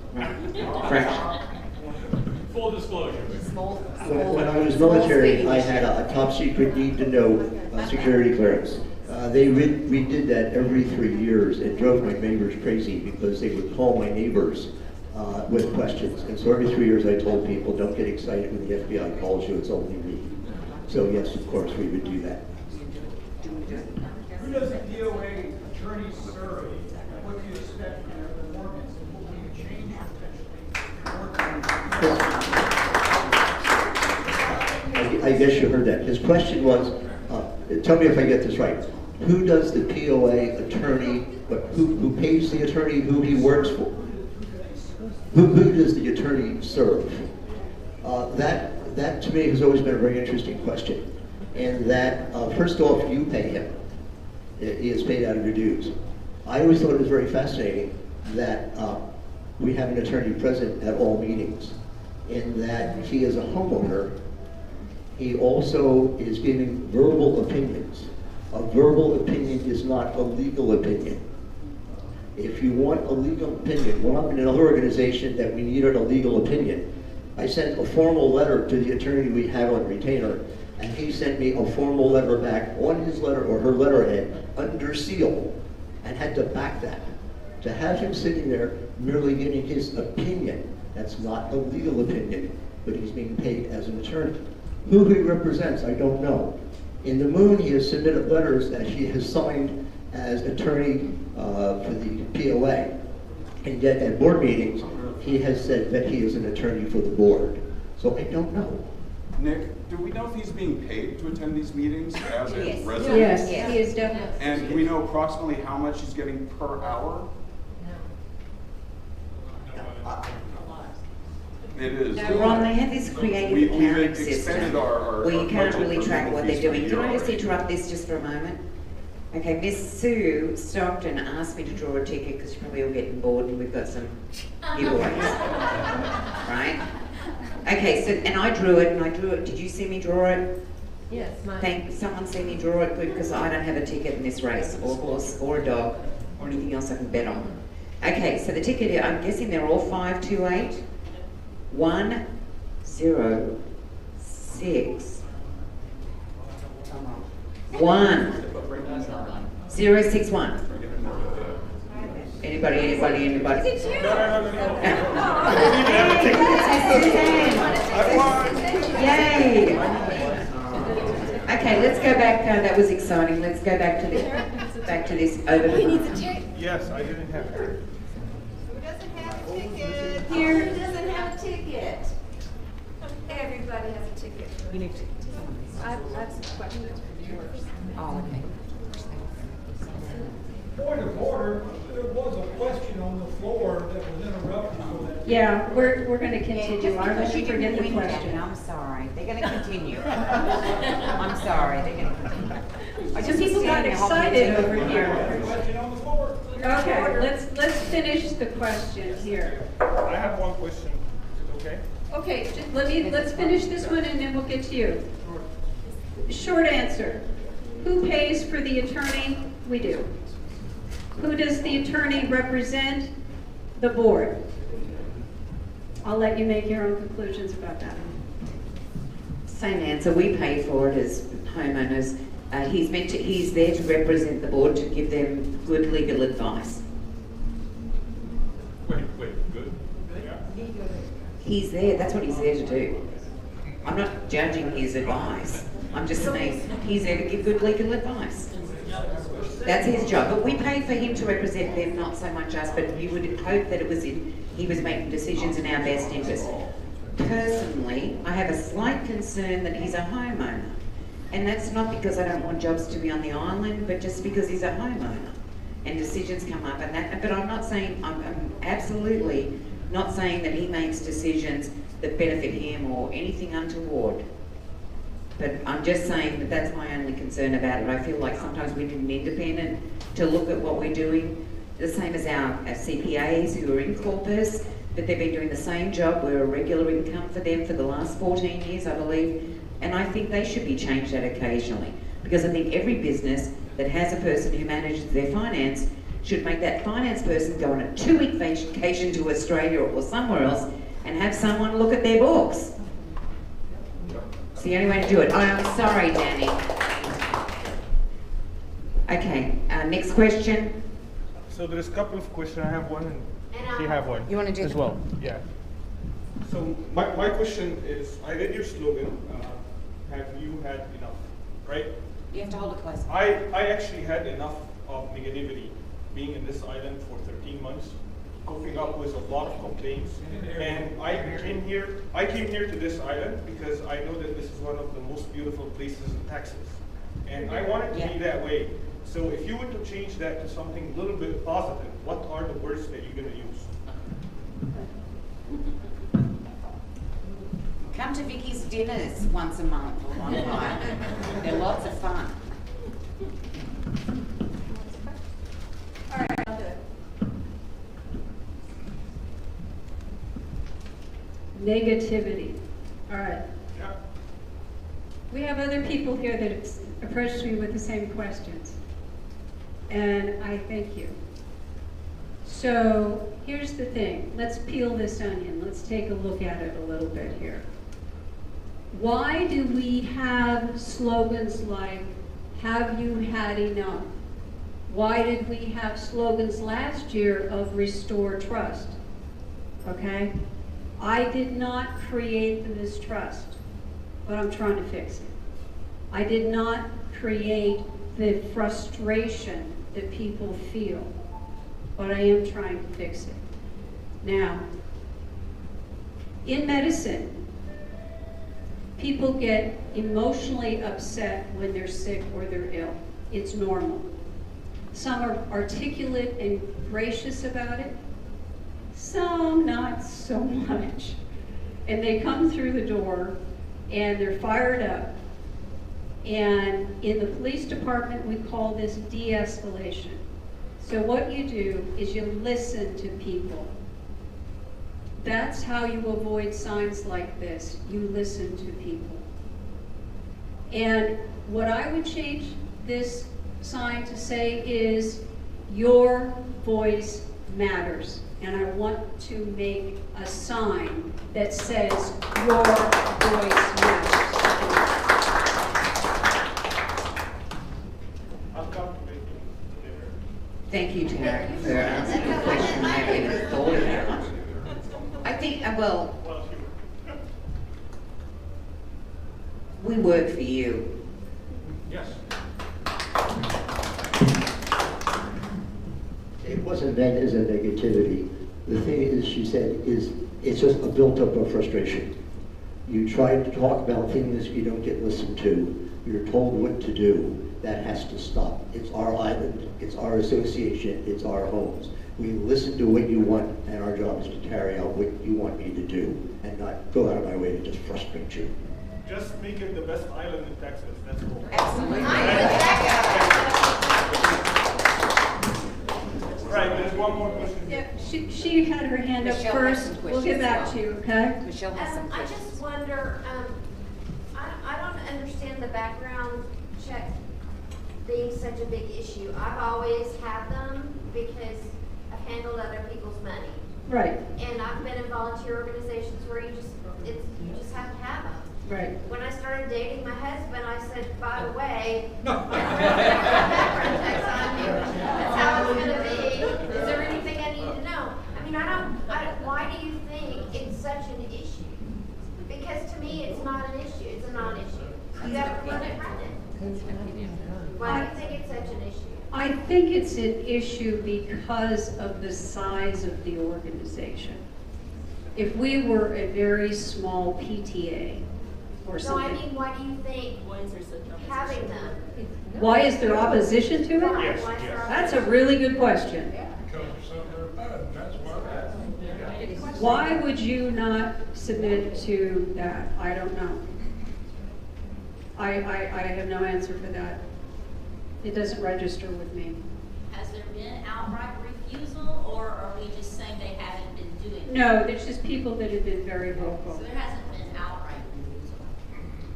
Full disclosure.
When I was military, I had a top secret need to know security clearance. They redid that every 3 years. It drove my neighbors crazy because they would call my neighbors with questions. And so every 3 years I told people, don't get excited when the FBI calls you, it's only me. So yes, of course, we would do that.
Who does the POA attorneys serve? What do you expect from their performance? And will be a change potentially?
I guess you heard that. His question was, tell me if I get this right. Who does the POA attorney, who pays the attorney, who he works for? Who does the attorney serve? That to me has always been a very interesting question. And that, first off, you pay him. He is paid out of your dues. I always thought it was very fascinating that we have an attorney present at all meetings, in that he is a homeowner. He also is giving verbal opinions. A verbal opinion is not a legal opinion. If you want a legal opinion, when I'm in another organization that we needed a legal opinion, I sent a formal letter to the attorney we had on retainer, and he sent me a formal letter back on his letter or her letterhead under seal, and had to back that. To have him sitting there merely giving his opinion, that's not a legal opinion, but he's being paid as an attorney. Who he represents, I don't know. In the Moon, he has submitted letters that he has signed as attorney for the POA. And yet at board meetings, he has said that he is an attorney for the board. So I don't know.
Nick, do we know if he's being paid to attend these meetings as a resident?
Yes, he is definitely.
And do we know approximately how much he's getting per hour? It is.
No, Ron, they have this creative accounting system
our
where you can't really
budget
track
for
what they're
legal
doing.
fees
Can I
for
just
POA.
interrupt this just for a moment? Okay, Miss Sue Stockton asked me to draw a ticket because you're probably all getting bored and we've got some giveaways, right? Okay, so, and I drew it, did you see me draw it?
Yes, mine.
Someone see me draw it, good, because I don't have a ticket in this race, or a horse, or a dog, or anything else I can bet on. Okay, so the ticket, I'm guessing they're all 528. 106 1061. Anybody?
Is it you?
Yay! Okay, let's go back. That was exciting. Let's go back to this over.
He needs a ticket.
Yes, I didn't have it.
Who doesn't have a ticket?
Here.
Who doesn't have a ticket? Everybody has a ticket.
I have some questions.
Oh, okay.
Point of order, there was a question on the floor that was interrupted. So that
Yeah, we're going to continue. I won't forget the question.
I'm sorry. They're going to continue. I'm sorry. They're going to continue.
Some people got excited over here.
question on the floor.
Okay, let's finish the question here.
I have one question. Is it okay?
Okay, let's finish this one and then we'll get to you. Short answer. Who pays for the attorney? We do. Who does the attorney represent? The board. I'll let you make your own conclusions about that.
Same answer. We pay for it as homeowners. He's there to represent the board, to give them good legal advice.
Wait, good? Yeah.
He's there. That's what he's there to do. I'm not judging his advice. I'm just saying he's there to give good legal advice. That's his job. But we pay for him to represent them, not so much us, but you would hope that he was making decisions in our best interest. Personally, I have a slight concern that he's a homeowner. And that's not because I don't want jobs to be on the island, but just because he's a homeowner. And decisions come up and that, but I'm not saying, I'm absolutely not saying that he makes decisions that benefit him or anything untoward. But I'm just saying that that's my only concern about it. I feel like sometimes we need an independent to look at what we're doing, the same as our CPAs who are in corpus, but they've been doing the same job. We're a regular income for them for the last 14 years, I believe, and I think they should be changed out occasionally, because I think every business that has a person who manages their finance should make that finance person go on a 2-week vacation to Australia or somewhere else and have someone look at their books. It's the only way to do it. Oh, I'm sorry, Danny. Okay, next question.
So there's a couple of questions. I have one, and you have one.
You want to do
as
the-
well? Yeah. So my question is, I read your slogan. Have you had enough? Right?
You have to hold it close.
I actually had enough of negativity being in this island for 13 months, coping up with a lot of complaints. And I came here to this island because I know that this is one of the most beautiful places in Texas. And I want it to be that way. So if you were to change that to something a little bit positive, what are the words that you're going to use?
Come to Vicky's dinners once a month or one night. They're lots of fun.
All right, I'll do it. Negativity. All right.
Yeah.
We have other people here that have approached me with the same questions, and I thank you. So here's the thing. Let's peel this onion. Let's take a look at it a little bit here. Why do we have slogans like, have you had enough? Why did we have slogans last year of restore trust? Okay? I did not create the mistrust, but I'm trying to fix it. I did not create the frustration that people feel, but I am trying to fix it. Now, in medicine, people get emotionally upset when they're sick or they're ill. It's normal. Some are articulate and gracious about it, some not so much. And they come through the door and they're fired up. And in the police department, we call this de-escalation. So what you do is you listen to people. That's how you avoid signs like this. You listen to people. And what I would change this sign to say is, your voice matters. And I want to make a sign that says, your voice matters.
I'll come to it later.
Thank you, Tara, for answering the question I haven't even thought about. I think, well, we work for you.
Yes.
It wasn't meant as a negativity. The thing is, she said, is it's just a built-up of frustration. You try to talk about things you don't get listened to. You're told what to do. That has to stop. It's our island. It's our association. It's our homes. We listen to what you want, and our job is to carry out what you want me to do, and not go out of my way to just frustrate you.
Just make it the best island in Texas. That's cool.
Absolutely.
Right, there's one more question.
Yeah, she had her hand up
Michelle has
first.
some
We'll get back
questions
to you, okay?
Michelle has some
I
questions.
just wonder, I don't understand the background check being such a big issue. I've always had them because I've handled other people's money.
Right,
And I've been in volunteer organizations where you just have to have them.
right.
When I started dating my husband, I said, by the way, background checks on you. That's how it's gonna be. Is there anything I need to know? I mean, why do you think it's such an issue? Because to me, it's not an issue, it's a non-issue. You gotta run it. Why do you think it's such an issue?
I think it's an issue because of the size of the organization. If we were a very small PTA or
No, I
something,
mean, why do you think having them?
why is there opposition to it?
Yes,
Why is there
yes.
That's a really good question. Why would you not submit to that? I don't know. I have no answer for that. It doesn't register with me.
Has there been outright refusal, or are we just saying they haven't been doing it?
No, there's just people that have been very vocal.
So there hasn't been outright refusal.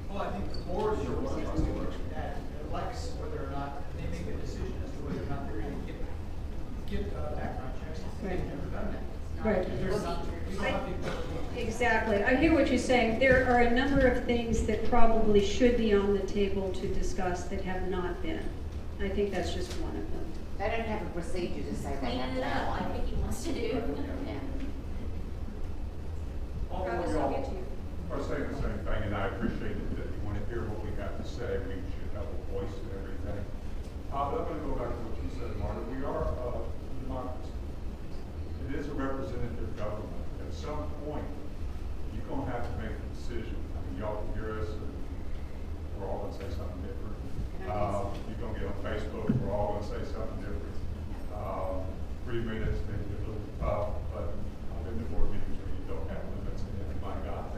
Well, I think the board is the one that elects whether or not they make a decision as to whether or not they're going to get background checks.
Right.
They've never done that.
Right.
procedures.
Exactly. I hear what you're saying. There are a number of things that probably should be on the table to discuss that have not been. I think that's just one of them.
They don't have a procedure to say they have
Cleaning
to
it up
have
like
one.
Vicki wants to do.
Yeah.
Travis, I'll get to you.
I was saying the same thing, and I appreciate that you want to hear what we got to say. We should have a voice and everything. But I'm going to go back to what you said, Marta. We are a democracy. It is a representative government. At some point, you're going to have to make a decision. I mean, y'all can hear us, and we're all going to say something different. You're going to get on Facebook, we're all going to say something different. 3 minutes, maybe a little tough, but I've been to board meetings where you don't have limits, and my God,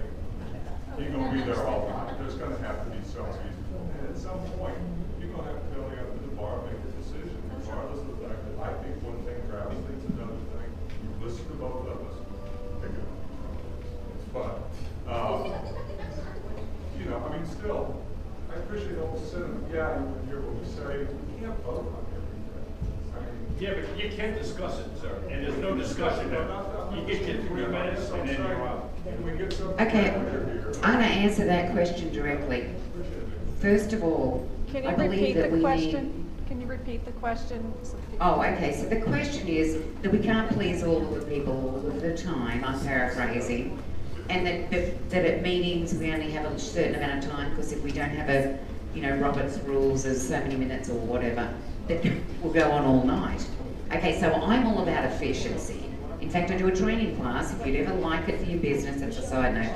you're going to be there all the time. There's going to have to be some reason. And at some point, you're going to have to go up to the bar and make a decision, regardless of the fact that I think one thing, Travis thinks another thing. You listen to both of us. Pick it up. It's fun. You know, I mean, still, I appreciate all the sentiment. Yeah, you hear what we say. We can't vote on everything. I mean,
Yeah, but you can't discuss it, sir, and there's no discussion there. You get your 3 minutes and then you're out.
can we get something?
Okay,
here?
I'm going to answer that question directly. First of all,
Can
I
you
believe
repeat
that
the
we
question?
need...
Can you repeat the question?
Oh, okay, so the question is that we can't please all of the people all of the time, I'm paraphrasing, and that at meetings we only have a certain amount of time, because if we don't have a, you know, Robert's rules as so many minutes or whatever, that will go on all night. Okay, so I'm all about efficiency. In fact, I do a training class, if you'd ever like it for your business, that's a side note.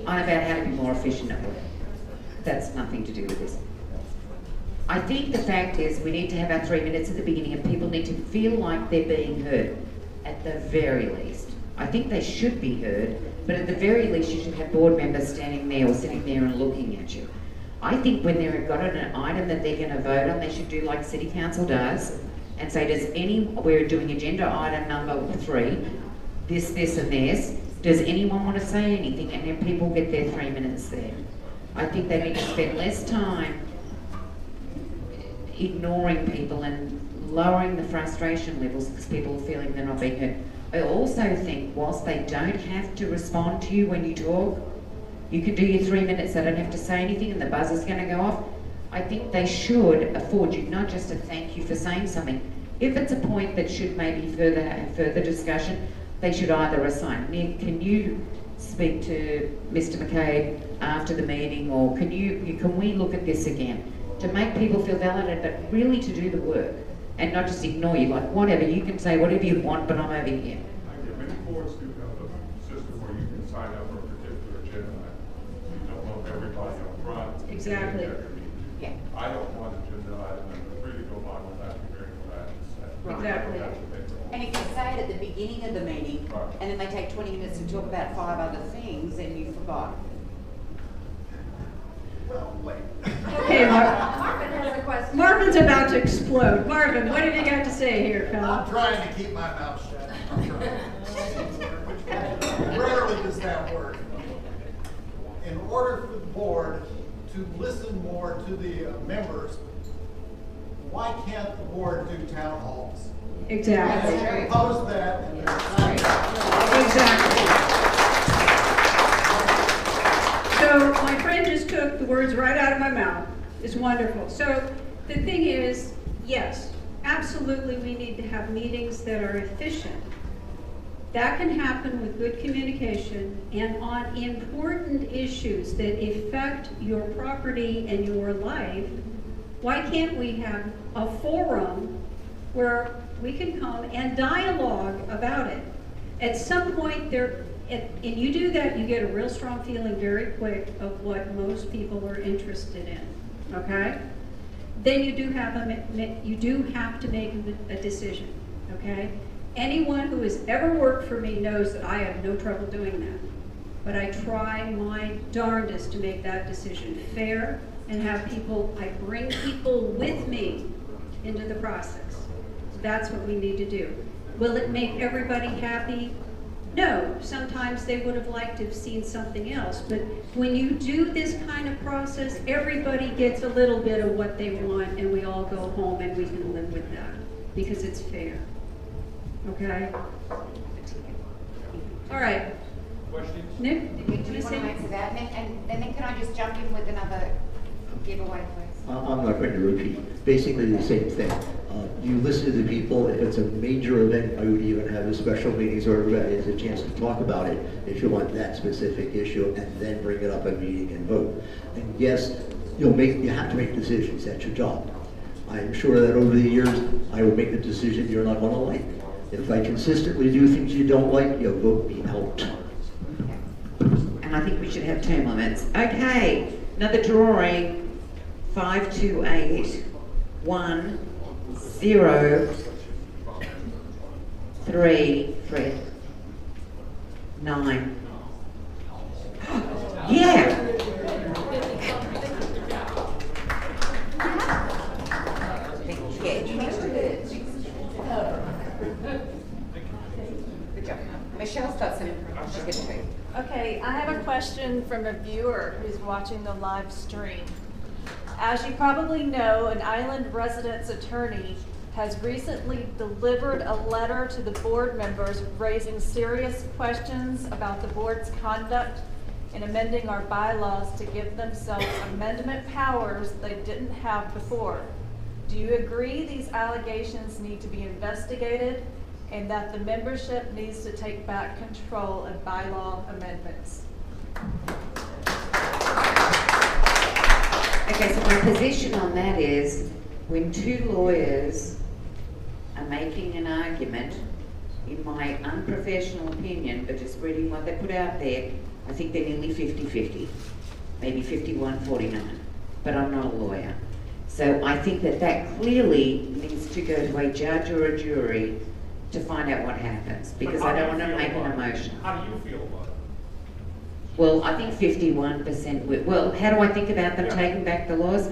I'm about how to be more efficient at work. That's nothing to do with this. I think the fact is we need to have our 3 minutes at the beginning, and people need to feel like they're being heard, at the very least. I think they should be heard, but at the very least you should have board members standing there or sitting there and looking at you. I think when they've got an item that they're going to vote on, they should do like City Council does, and say, we're doing agenda item number 3, this, and this. Does anyone want to say anything? And then people get their 3 minutes there. I think they need to spend less time ignoring people and lowering the frustration levels because people are feeling they're not being heard. I also think whilst they don't have to respond to you when you talk, you can do your 3 minutes, they don't have to say anything and the buzzer's going to go off. I think they should afford you not just a thank you for saying something. If it's a point that should maybe further discussion, they should either assign. Nick, can you speak to Mr. McCabe after the meeting, or can we look at this again? To make people feel validated, but really to do the work and not just ignore you, like whatever, you can say whatever you want, but I'm over here.
I get many boards do have a system where you can sign up for a particular agenda. You don't want everybody up front.
Exactly.
Yeah.
I don't want agenda item number 3 to go by without hearing what I have to say.
Exactly.
And if you say it at the beginning of the meeting,
Right.
and then they take 20 minutes to talk about 5 other things, and you forgot.
Well, wait.
Okay,
Marvin has a question.
Marvin's about to explode. Marvin, what have you got to say here, pal?
I'm trying to keep my mouth shut. I'm trying. Rarely does that work. In order for the board to listen more to the members, why can't the board do town halls?
Exactly.
They propose that, and they're
Exactly. So my friend just took the words right out of my mouth. It's wonderful. So the thing is, yes, absolutely we need to have meetings that are efficient. That can happen with good communication and on important issues that affect your property and your life. Why can't we have a forum where we can come and dialogue about it? At some point and you do that, you get a real strong feeling very quick of what most people are interested in, okay? Then you do have to make a decision, okay? Anyone who has ever worked for me knows that I have no trouble doing that. But I try my darndest to make that decision fair and I bring people with me into the process. That's what we need to do. Will it make everybody happy? No, sometimes they would have liked to have seen something else, but when you do this kind of process, everybody gets a little bit of what they want and we all go home and we can live with that because it's fair. Okay? All right.
Questions?
Nick, did you
Do you
want
want to answer that? And then can I just jump in with another giveaway, please?
I'm not going to repeat. Basically the same thing. You listen to the people. If it's a major event, I would even have a special meeting so everybody has a chance to talk about it if you want that specific issue, and then bring it up at a meeting and vote. And yes, you have to make decisions. That's your job. I'm sure that over the years, I would make a decision you're not going to like. If I consistently do things you don't like, you'll vote me out.
And I think we should have term limits. Okay, another drawing. 528 1 0 3 Fred 9. Yeah. Good job. Michelle's got some. She's getting to you.
Okay, I have a question from a viewer who's watching the live stream. As you probably know, an island residence attorney has recently delivered a letter to the board members raising serious questions about the board's conduct in amending our bylaws to give themselves amendment powers they didn't have before. Do you agree these allegations need to be investigated and that the membership needs to take back control of bylaw amendments?
Okay, so my position on that is when two lawyers are making an argument, in my unprofessional opinion, but just reading what they put out there, I think they're nearly 50-50, maybe 51-49, but I'm not a lawyer. So I think that that clearly needs to go to a judge or a jury to find out what happens, because I don't want to make an emotion.
How do you feel about it?
Well, I think 51%, well, how do I think about them taking back the laws?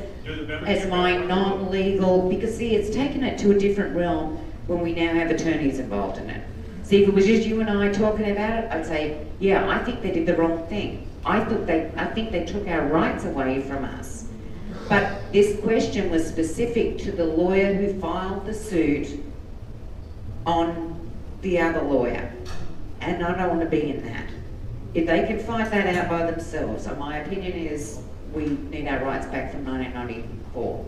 As my non-legal, because see, it's taken it to a different realm when we now have attorneys involved in it. See, if it was just you and I talking about it, I'd say, yeah, I think they did the wrong thing. I think they took our rights away from us. But this question was specific to the lawyer who filed the suit on the other lawyer. And I don't want to be in that. If they can find that out by themselves, so my opinion is we need our rights back from 1994.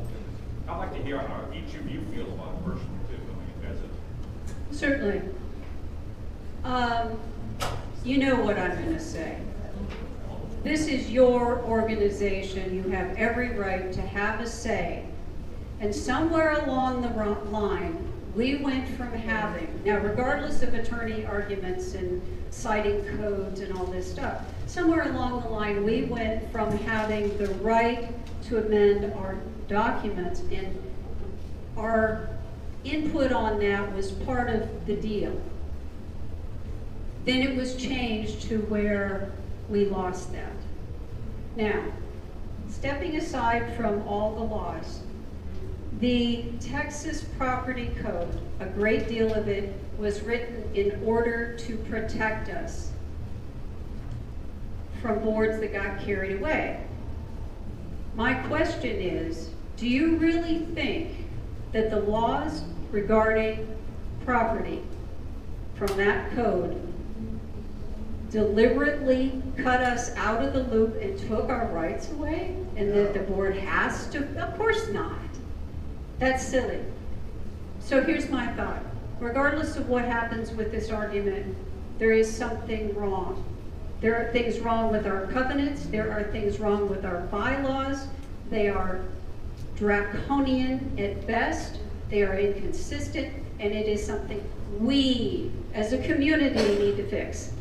I'd like to hear how each of you feel about it personally too. I mean, as a
certainly. You know what I'm going to say. This is your organization. You have every right to have a say. And somewhere along the line, we went from having, now regardless of attorney arguments and citing codes and all this stuff, somewhere along the line we went from having the right to amend our documents, and our input on that was part of the deal. Then it was changed to where we lost that. Now, stepping aside from all the laws, the Texas Property Code, a great deal of it was written in order to protect us from boards that got carried away. My question is, do you really think that the laws regarding property from that code deliberately cut us out of the loop and took our rights away, and that the board has to? Of course not. That's silly. So here's my thought. Regardless of what happens with this argument, there is something wrong. There are things wrong with our covenants. There are things wrong with our bylaws. They are draconian at best. They are inconsistent, and it is something we, as a community, need to fix.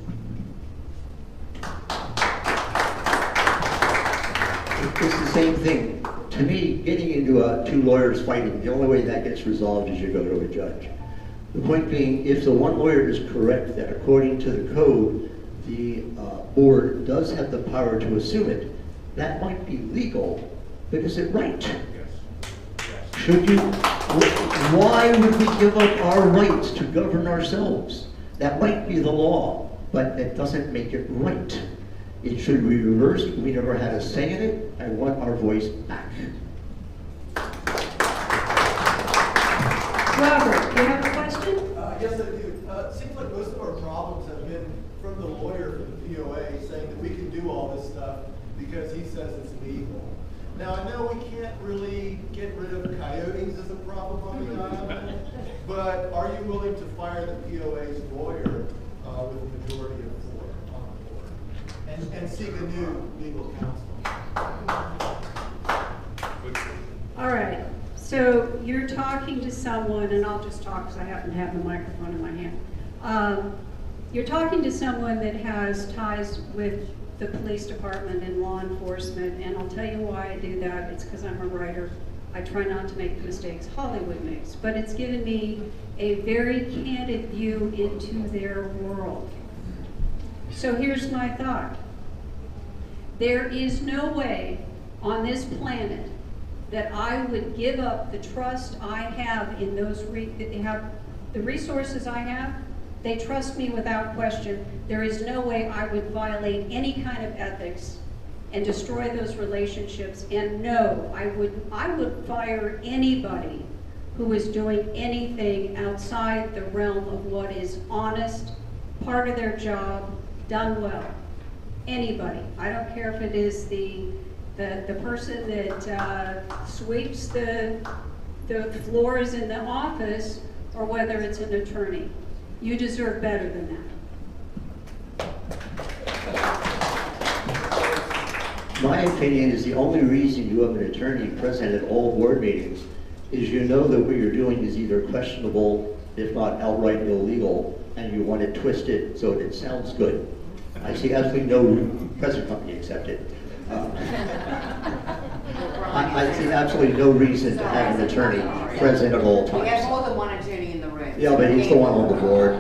It's the same thing. To me, getting into two lawyers fighting, the only way that gets resolved is you go to a judge. The point being, if the one lawyer is correct that according to the code, the board does have the power to assume it, that might be legal, but is it right? Should you, why would we give up our rights to govern ourselves? That might be the law, but that doesn't make it right. It should be reversed. We never had a say in it. I want our voice back.
Robert, do you have a question?
Yes, I do. It seems like most of our problems have been from the POA saying that we can do all this stuff because he says it's legal. Now, I know we can't really get rid of coyotes as a problem on the island, but are you willing to fire the POA's lawyer with a majority of 4 on the board and seek a new legal counsel?
All right, so you're talking to someone, and I'll just talk because I happen to have the microphone in my hand. You're talking to someone that has ties with the police department and law enforcement, and I'll tell you why I do that. It's because I'm a writer. I try not to make the mistakes Hollywood makes, but it's given me a very candid view into their world. So here's my thought. There is no way on this planet that I would give up the trust I have in those the resources I have. They trust me without question. There is no way I would violate any kind of ethics and destroy those relationships. And no, I would fire anybody who is doing anything outside the realm of what is honest, part of their job, done well. Anybody. I don't care if it is the person that sweeps the floors in the office or whether it's an attorney. You deserve better than that.
My opinion is the only reason you have an attorney present at all board meetings is you know that what you're doing is either questionable, if not outright illegal, and you want to twist it so that it sounds good. I see absolutely no present company accepted. I see absolutely no reason to have an attorney present at all times.
We have more than one attorney in the room.
Yeah, but he's the one on the board.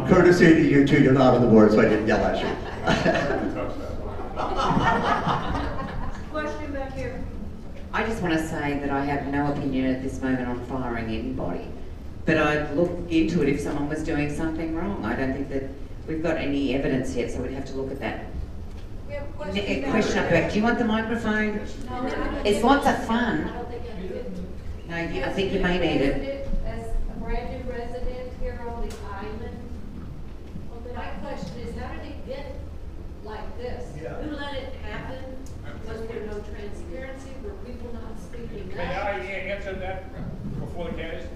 Courtesy to you two, you're not on the board, so I didn't yell at you.
Question back here.
I just want to say that I have no opinion at this moment on firing anybody. But I'd look into it if someone was doing something wrong. I don't think that we've got any evidence yet, so we'd have to look at that.
We have a
A question up back. Do you want the microphone? It's lots of fun. No, I think you may need it.
As a brand new resident here on the island, my question is, how did it get like this?
Yeah.
Who let it happen? Was there no transparency? Were people not speaking up?
May I answer that before the candidates?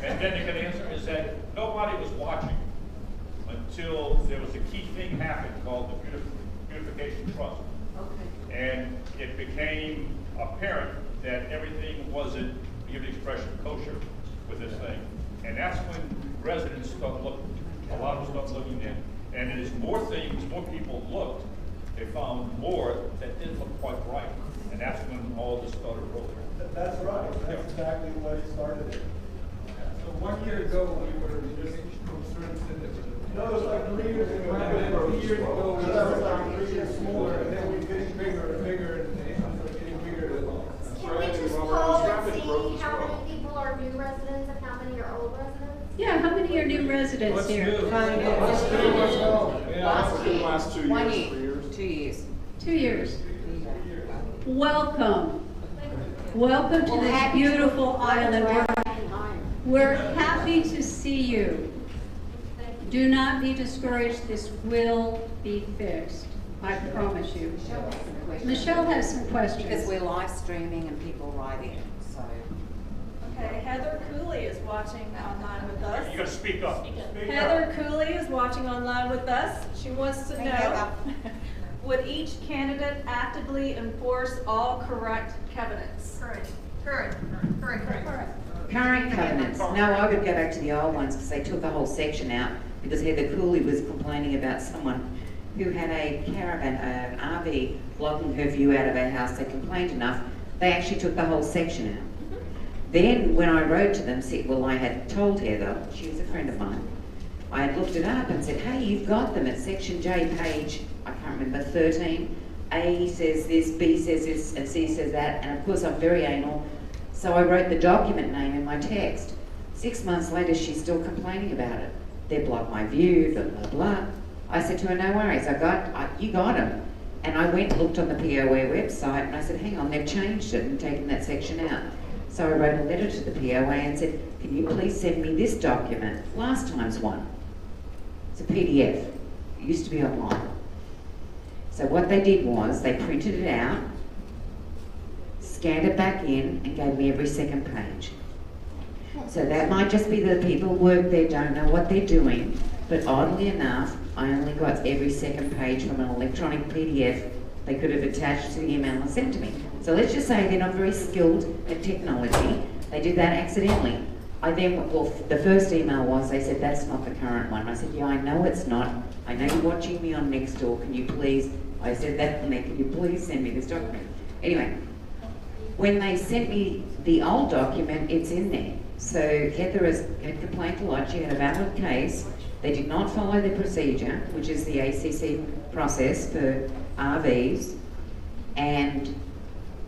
And then you can answer, is that nobody was watching until there was a key thing happened called the Beautification Trust.
Okay.
And it became apparent that everything wasn't, to give the expression, kosher with this thing. And that's when residents started looking, a lot of them started looking in. And it is more things, more people looked, they found more that didn't look quite right. And that's when all this started rolling.
That's right. That's exactly what started it.
So 1 year ago, we were just concerned that
No, it was like 3 years ago.
3 years ago, we
That was
were
like 3 years
smaller,
smaller.
and then we're getting bigger and bigger, and it's getting bigger.
Can we just poll and see how many people are new residents and how many are old residents?
Yeah, how many are new residents
What's
here?
new?
Find it.
What's new? What's new? Yeah.
Last year. 1 year.
3 years.
2 years.
2 years. Welcome. Welcome to this beautiful island. We're happy to see you. Do not be discouraged. This will be fixed. I promise you. Michelle has some questions.
Because we're live streaming and people write in, so.
Okay, Heather Cooley is watching online with us.
You gotta speak up.
Heather Cooley is watching online with us. She wants to know, would each candidate actively enforce all correct covenants?
Correct.
Current covenants. No, I would go back to the old ones because they took a whole section out because Heather Cooley was complaining about someone who had a caravan, an RV, blocking her view out of her house. They complained enough, they actually took the whole section out. Then when I wrote to them, well, I had told Heather, she was a friend of mine, I had looked it up and said, hey, you've got them at section J, page, I can't remember, 13. A says this, B says this, and C says that, and of course I'm very anal, so I wrote the document name in my text. 6 months later, she's still complaining about it. They blocked my view, blah, blah, blah. I said to her, no worries, you got them. And I went and looked on the POA website, and I said, hang on, they've changed it and taken that section out. So I wrote a letter to the POA and said, can you please send me this document, last time's one. It's a PDF, it used to be online. So what they did was they printed it out, scanned it back in, and gave me every second page. So that might just be that the people who work there don't know what they're doing, but oddly enough, I only got every second page from an electronic PDF they could have attached to the email and sent to me. So let's just say they're not very skilled at technology. They did that accidentally. I then, well, the first email was, they said, that's not the current one. I said, yeah, I know it's not. I know you're watching me on Nextdoor. Can you please, I said that, and can you please send me this document? Anyway, when they sent me the old document, it's in there. So Heather had complained a lot. She had a valid case. They did not follow the procedure, which is the ACC process for RVs, and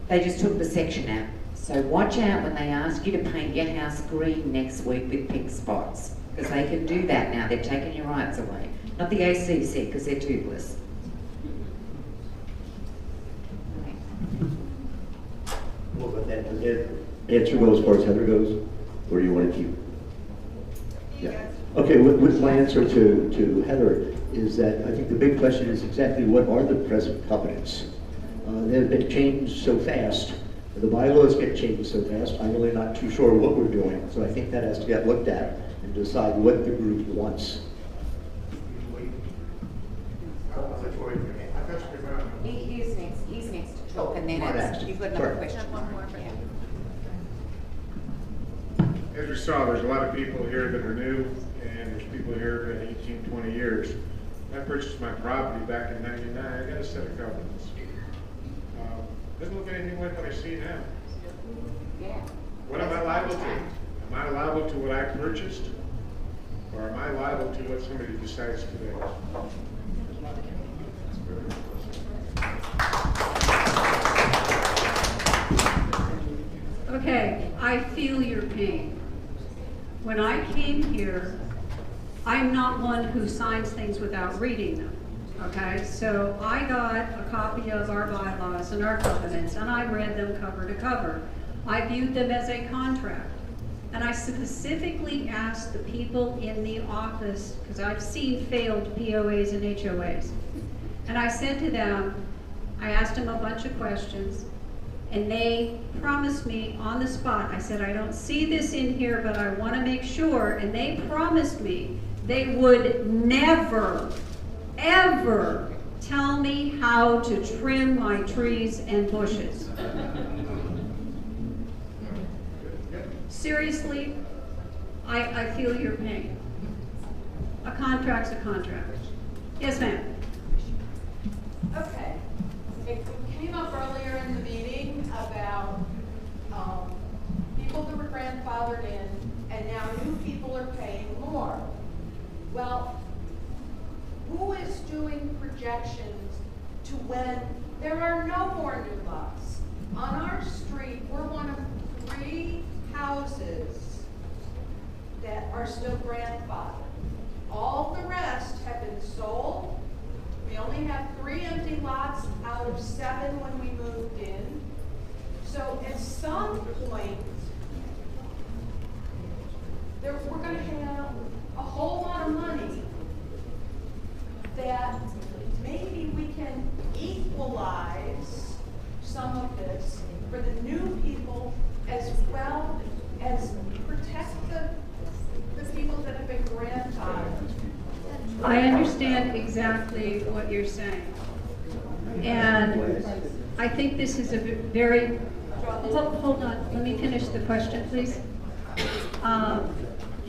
they just took the section out. So watch out when they ask you to paint your house green next week with pink spots, because they can do that now. They've taken your rights away. Not the ACC, because they're toothless.
Well, but that answer goes as far as Heather goes, or do you want to keep? Yeah. Okay, with my answer to Heather is that I think the big question is exactly what are the present covenants? They've been changed so fast. The bylaws get changed so fast. I'm really not too sure what we're doing. So I think that has to get looked at and decide what the group wants.
He's next to talk, and then
Marta,
you've got another question.
As we saw, there's a lot of people here that are new, and there's people here in 18, 20 years. I purchased my property back in '99. I got a set of covenants. Doesn't look anything like what I see now.
Yeah.
What am I liable to? Am I liable to what I purchased? Or am I liable to what somebody decides today?
Okay, I feel your pain. When I came here, I'm not one who signs things without reading them. Okay, so I got a copy of our bylaws and our covenants, and I read them cover to cover. I viewed them as a contract. And I specifically asked the people in the office, because I've seen failed POAs and HOAs. And I said to them, I asked them a bunch of questions, and they promised me on the spot, I said, I don't see this in here, but I want to make sure. And they promised me they would never, ever tell me how to trim my trees and bushes. Seriously, I feel your pain. A contract's a contract. Yes, ma'am.
Okay. It came up earlier in the meeting about people that were grandfathered in, and now new people are paying more. Well, who is doing projections to when there are no more new lots? On our street, we're one of 3 houses that are still grandfathered. All the rest have been sold. We only have 3 empty lots out of 7 when we moved in. So at some point, we're going to have a whole lot of money that maybe we can equalize some of this for the new people as well as protect the people that have been grandfathered.
I understand exactly what you're saying. And I think this is a very, hold on, let me finish the question, please.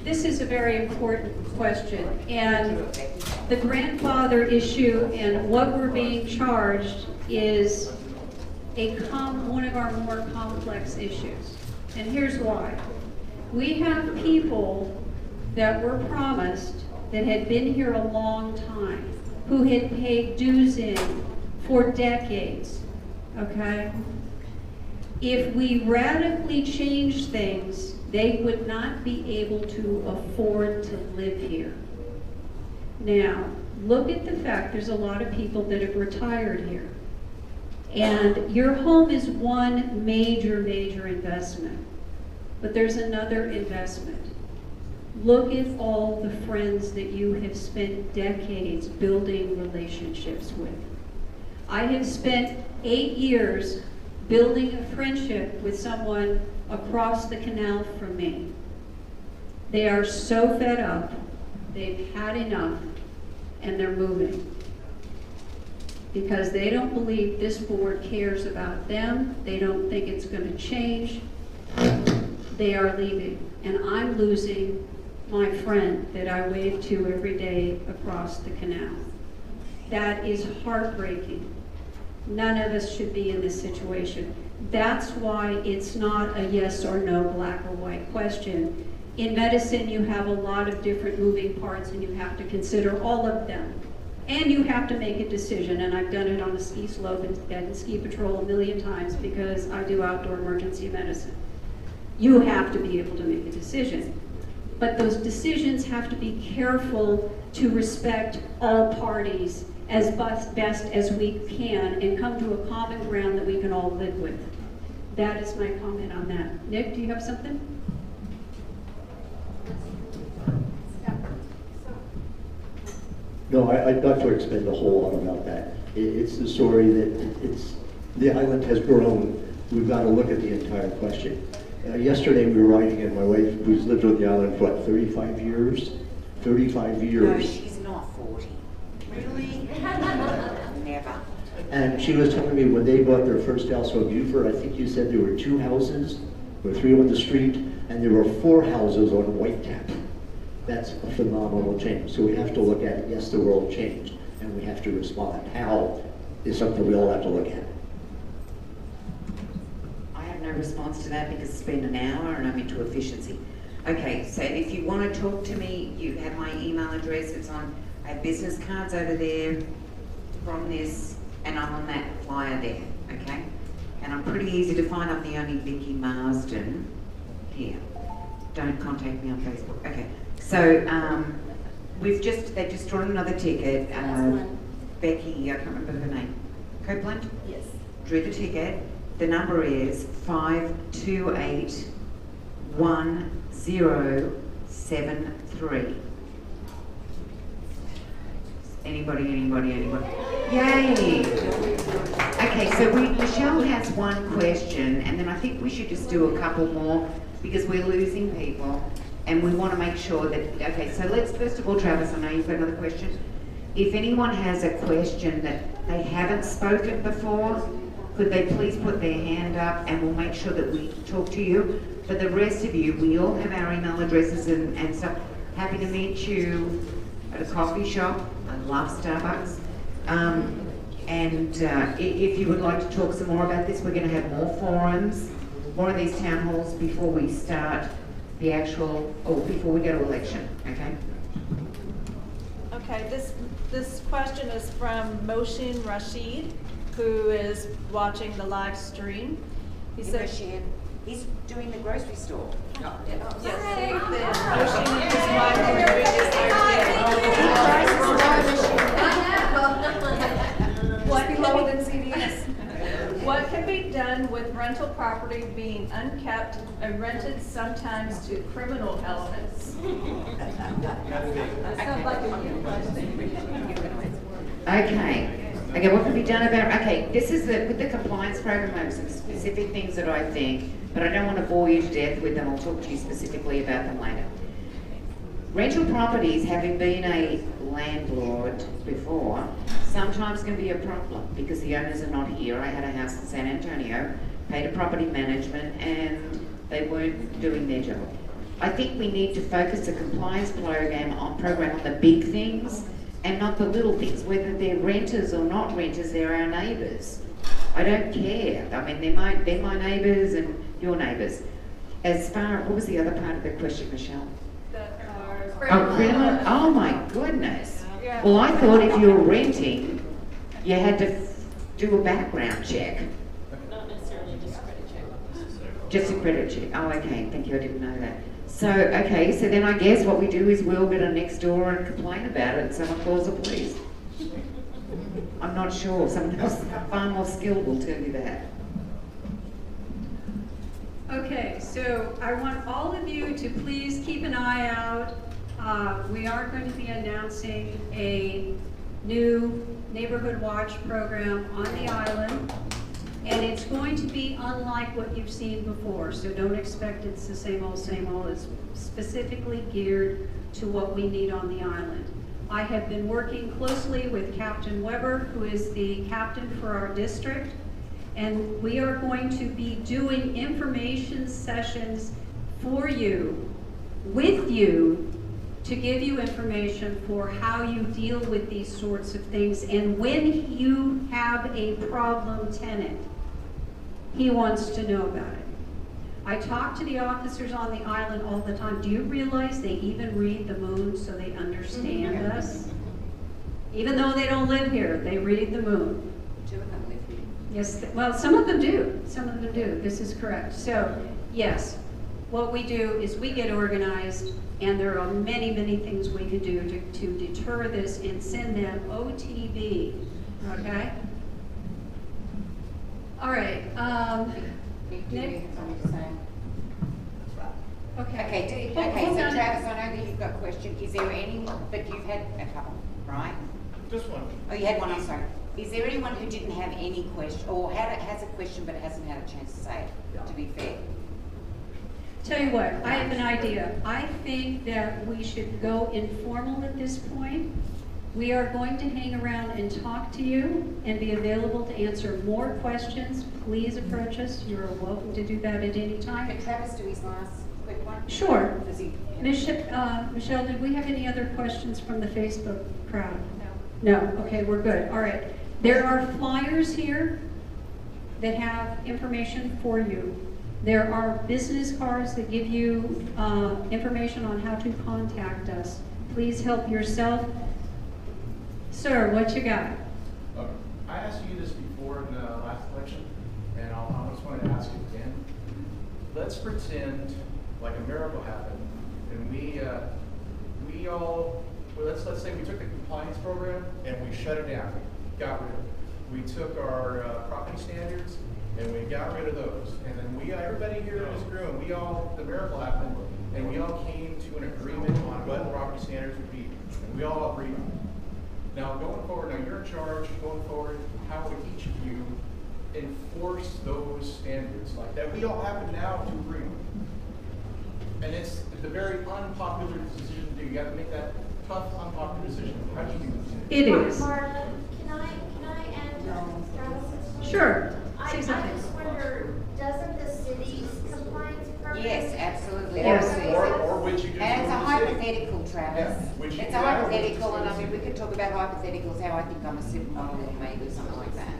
This is a very important question. And the grandfather issue and what we're being charged is one of our more complex issues. And here's why. We have people that were promised that had been here a long time, who had paid dues in for decades, okay? If we radically change things, they would not be able to afford to live here. Now, look at the fact there's a lot of people that have retired here. And your home is one major, major investment. But there's another investment. Look at all the friends that you have spent decades building relationships with. I have spent 8 years building a friendship with someone across the canal from me. They are so fed up, they've had enough, and they're moving. Because they don't believe this board cares about them, they don't think it's going to change, they are leaving. And I'm losing my friend that I wave to every day across the canal. That is heartbreaking. None of us should be in this situation. That's why it's not a yes or no, black or white question. In medicine, you have a lot of different moving parts and you have to consider all of them. And you have to make a decision, and I've done it on a ski slope and ski patrol a million times because I do outdoor emergency medicine. You have to be able to make a decision. But those decisions have to be careful to respect all parties as best as we can and come to a common ground that we can all live with. That is my comment on that. Nick, do you have something?
No, I'd not to expend a whole lot about that. It's the story that the island has grown. We've got to look at the entire question. Yesterday we were riding, and my wife, who's lived on the island for what, 35 years? 35 years.
No, she's not 40. Really? Never.
And she was telling me when they bought their first house on Buford, I think you said there were 2 houses, or 3 on the street, and there were 4 houses on Whitecap. That's a phenomenal change. So we have to look at it. Yes, the world changed, and we have to respond. How is something we all have to look at.
I have no response to that because it's been an hour and I'm into efficiency. Okay, so if you want to talk to me, you have my email address. It's on, I have business cards over there from this, and I'm on that flyer there, okay? And I'm pretty easy to find. I'm the only Vicki Marsden here. Don't contact me on Facebook. Okay. So they've just drawn another ticket. Becky, I can't remember her name. Copeland?
Yes.
Drew the ticket. The number is 5281073. Anybody? Yay! Okay, so Michelle has one question, and then I think we should just do a couple more because we're losing people. And we want to make sure that, okay, so let's first of all, Travis, I know you've got another question. If anyone has a question that they haven't spoken before, could they please put their hand up and we'll make sure that we talk to you. For the rest of you, we all have our email addresses and stuff. Happy to meet you at a coffee shop. I love Starbucks. If you would like to talk some more about this, we're going to have more forums, more of these town halls before we start the actual, before we go to election, okay?
Okay, this question is from Moshin Rashid, who is watching the live stream. He said,
he's doing the grocery store.
Yes, Moshin and his wife are doing this. What can be done with rental property being unkept and rented sometimes to criminal elements? That sounds like a you question.
Okay, what can be done about, this is with the compliance program, I have some specific things that I think, but I don't want to bore you to death with them. I'll talk to you specifically about them later. Rental properties, having been a landlord before, sometimes can be a problem because the owners are not here. I had a house in San Antonio, paid a property management, and they weren't doing their job. I think we need to focus the compliance program on the big things and not the little things. Whether they're renters or not renters, they're our neighbours. I don't care. I mean, they're my neighbours and your neighbours. As far, what was the other part of the question, Michelle? Criminal? Oh my goodness.
Yeah.
Well, I thought if you were renting, you had to do a background check.
Not necessarily just a credit check.
Just a credit check. Oh, okay. Thank you. I didn't know that. So, okay. So then I guess what we do is we'll get a next door and complain about it and someone calls the police. I'm not sure. Someone else far more skilled will tell you that.
Okay, so I want all of you to please keep an eye out. We are going to be announcing a new neighborhood watch program on the island. And it's going to be unlike what you've seen before, so don't expect it's the same old, same old. It's specifically geared to what we need on the island. I have been working closely with Captain Weber, who is the captain for our district, and we are going to be doing information sessions for you, with you, to give you information for how you deal with these sorts of things. And when you have a problem tenant, he wants to know about it. I talk to the officers on the island all the time. Do you realize they even read the moon so they understand us? Even though they don't live here, they read the moon.
Two of them live here.
Yes, well, some of them do. Some of them do. This is correct. So, yes, what we do is we get organized, and there are many, many things we can do to deter this and send them OTB, okay? All right, Nick?
Okay,
Hold
so
on.
Travis, I know that you've got a question. Is there any, but you've had a couple, right?
Just one.
Oh, you had one, I'm sorry. Is there anyone who didn't have any question, or has a question but hasn't had a chance to say it, to be fair?
Tell you what, I have an idea. I think that we should go informal at this point. We are going to hang around and talk to you and be available to answer more questions. Please approach us. You're welcome to do that at any time.
Could Travis do his last quick one?
Sure.
Does he?
Michelle, did we have any other questions from the Facebook crowd? No. No? Okay, we're good. All right. There are flyers here that have information for you. There are business cards that give you information on how to contact us. Please help yourself. Sir, what you got?
I asked you this before in the last election, and I just wanted to ask you again. Let's pretend like a miracle happened, and we all, well, let's say we took the compliance program and we shut it down, got rid of it. We took our property standards and we got rid of those, and then everybody here in this room, the miracle happened, and we all came to an agreement on what the property standards would be, and we all agreed on it. Now, going forward, now you're in charge, going forward, how would each of you enforce those standards like that we all happen now to agree on? And it's a very unpopular decision to do. You have to make that tough, unpopular decision. How do you do this?
It is.
Marta, can I add Travis's?
Sure.
I just wonder, doesn't the city's compliance program?
Yes, absolutely.
Yes.
Or would you just
And it's a
go to the city?
hypothetical, Travis.
Yeah, which you
It's
do
a
that, or
hypothetical,
would
and
you
I mean,
go
we
to
could talk about hypotheticals, how I think I'm a supermodel or maybe something like that,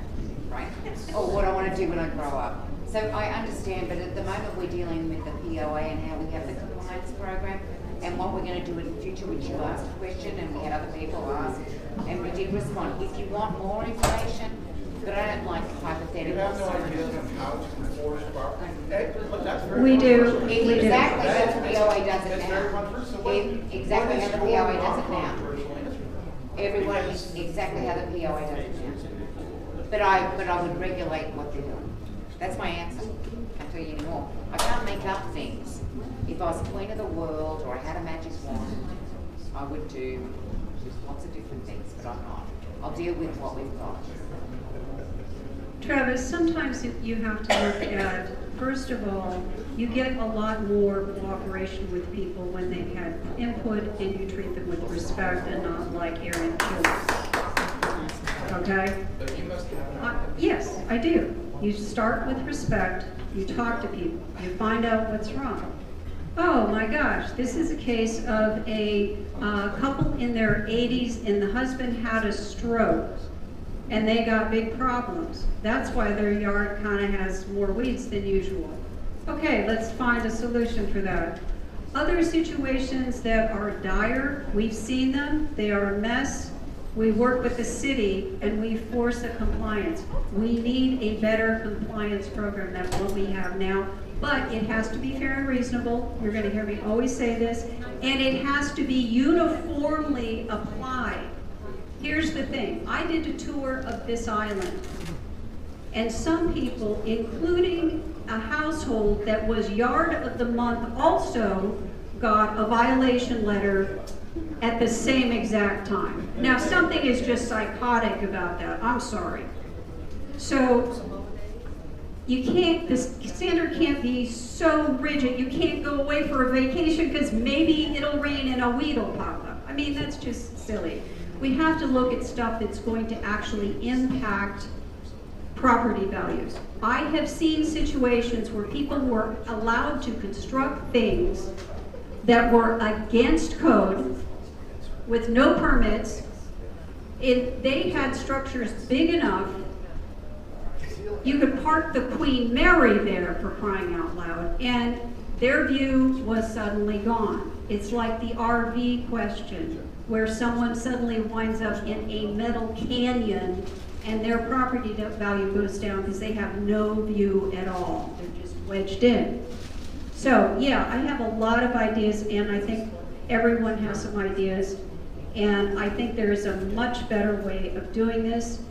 right? Or what I want to do when I grow up. So I understand, but at the moment we're dealing with the POA and how we have the compliance program and what we're going to do in the future, which you asked a question and we had other people ask, and we did respond. If you want more information, but I don't like hypotheticals.
You have no idea of how to enforce property. That's very
We do.
controversial.
We do.
Exactly how the POA does it
That's very
now.
controversial.
Exactly how the POA does it now.
Controversial answer.
Everyone
Because-
is exactly how the POA does it now. But I would regulate what they're doing. That's my answer. Can't tell you anymore. I can't make up things. If I was queen of the world or I had a magic wand, I would do lots of different things, but I'm not. I'll deal with what we've got.
Travis, sometimes you have to look at, first of all, you get a lot more cooperation with people when they've had input and you treat them with respect and not like arrogant killers. Okay?
But you must have an
Yes, I do. You start with respect, you talk to people, you find out what's wrong. Oh my gosh, this is a case of a couple in their 80s and the husband had a stroke and they got big problems. That's why their yard kind of has more weeds than usual. Okay, let's find a solution for that. Other situations that are dire, we've seen them, they are a mess. We work with the city and we force a compliance. We need a better compliance program than what we have now, but it has to be fair and reasonable. You're going to hear me always say this, and it has to be uniformly applied. Here's the thing, I did a tour of this island, and some people, including a household that was Yard of the Month, also got a violation letter at the same exact time. Now, something is just psychotic about that, I'm sorry. So, you can't, the standard can't be so rigid, you can't go away for a vacation because maybe it'll rain and a weed will pop up. I mean, that's just silly. We have to look at stuff that's going to actually impact property values. I have seen situations where people were allowed to construct things that were against code with no permits. They had structures big enough you could park the Queen Mary there, for crying out loud, and their view was suddenly gone. It's like the RV question, where someone suddenly winds up in a metal canyon and their property value goes down because they have no view at all. They're just wedged in. So, yeah, I have a lot of ideas, and I think everyone has some ideas, and I think there is a much better way of doing this.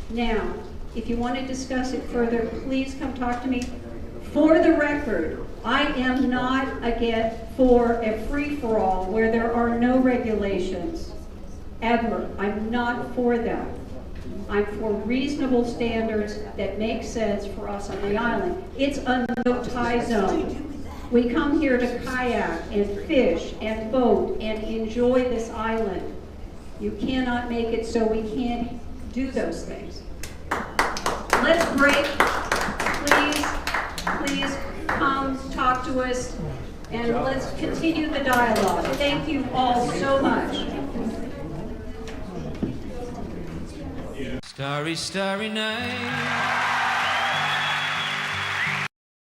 Now, if you want to discuss it further, please come talk to me. For the record, I am not for a free-for-all where there are no regulations, ever. I'm not for that. I'm for reasonable standards that make sense for us on the island. It's a no-tie zone. We come here to kayak and fish and boat and enjoy this island. You cannot make it so we can't do those things. Let's break. Please come talk to us and let's continue the dialogue. Thank you all so much.
Starry, starry night.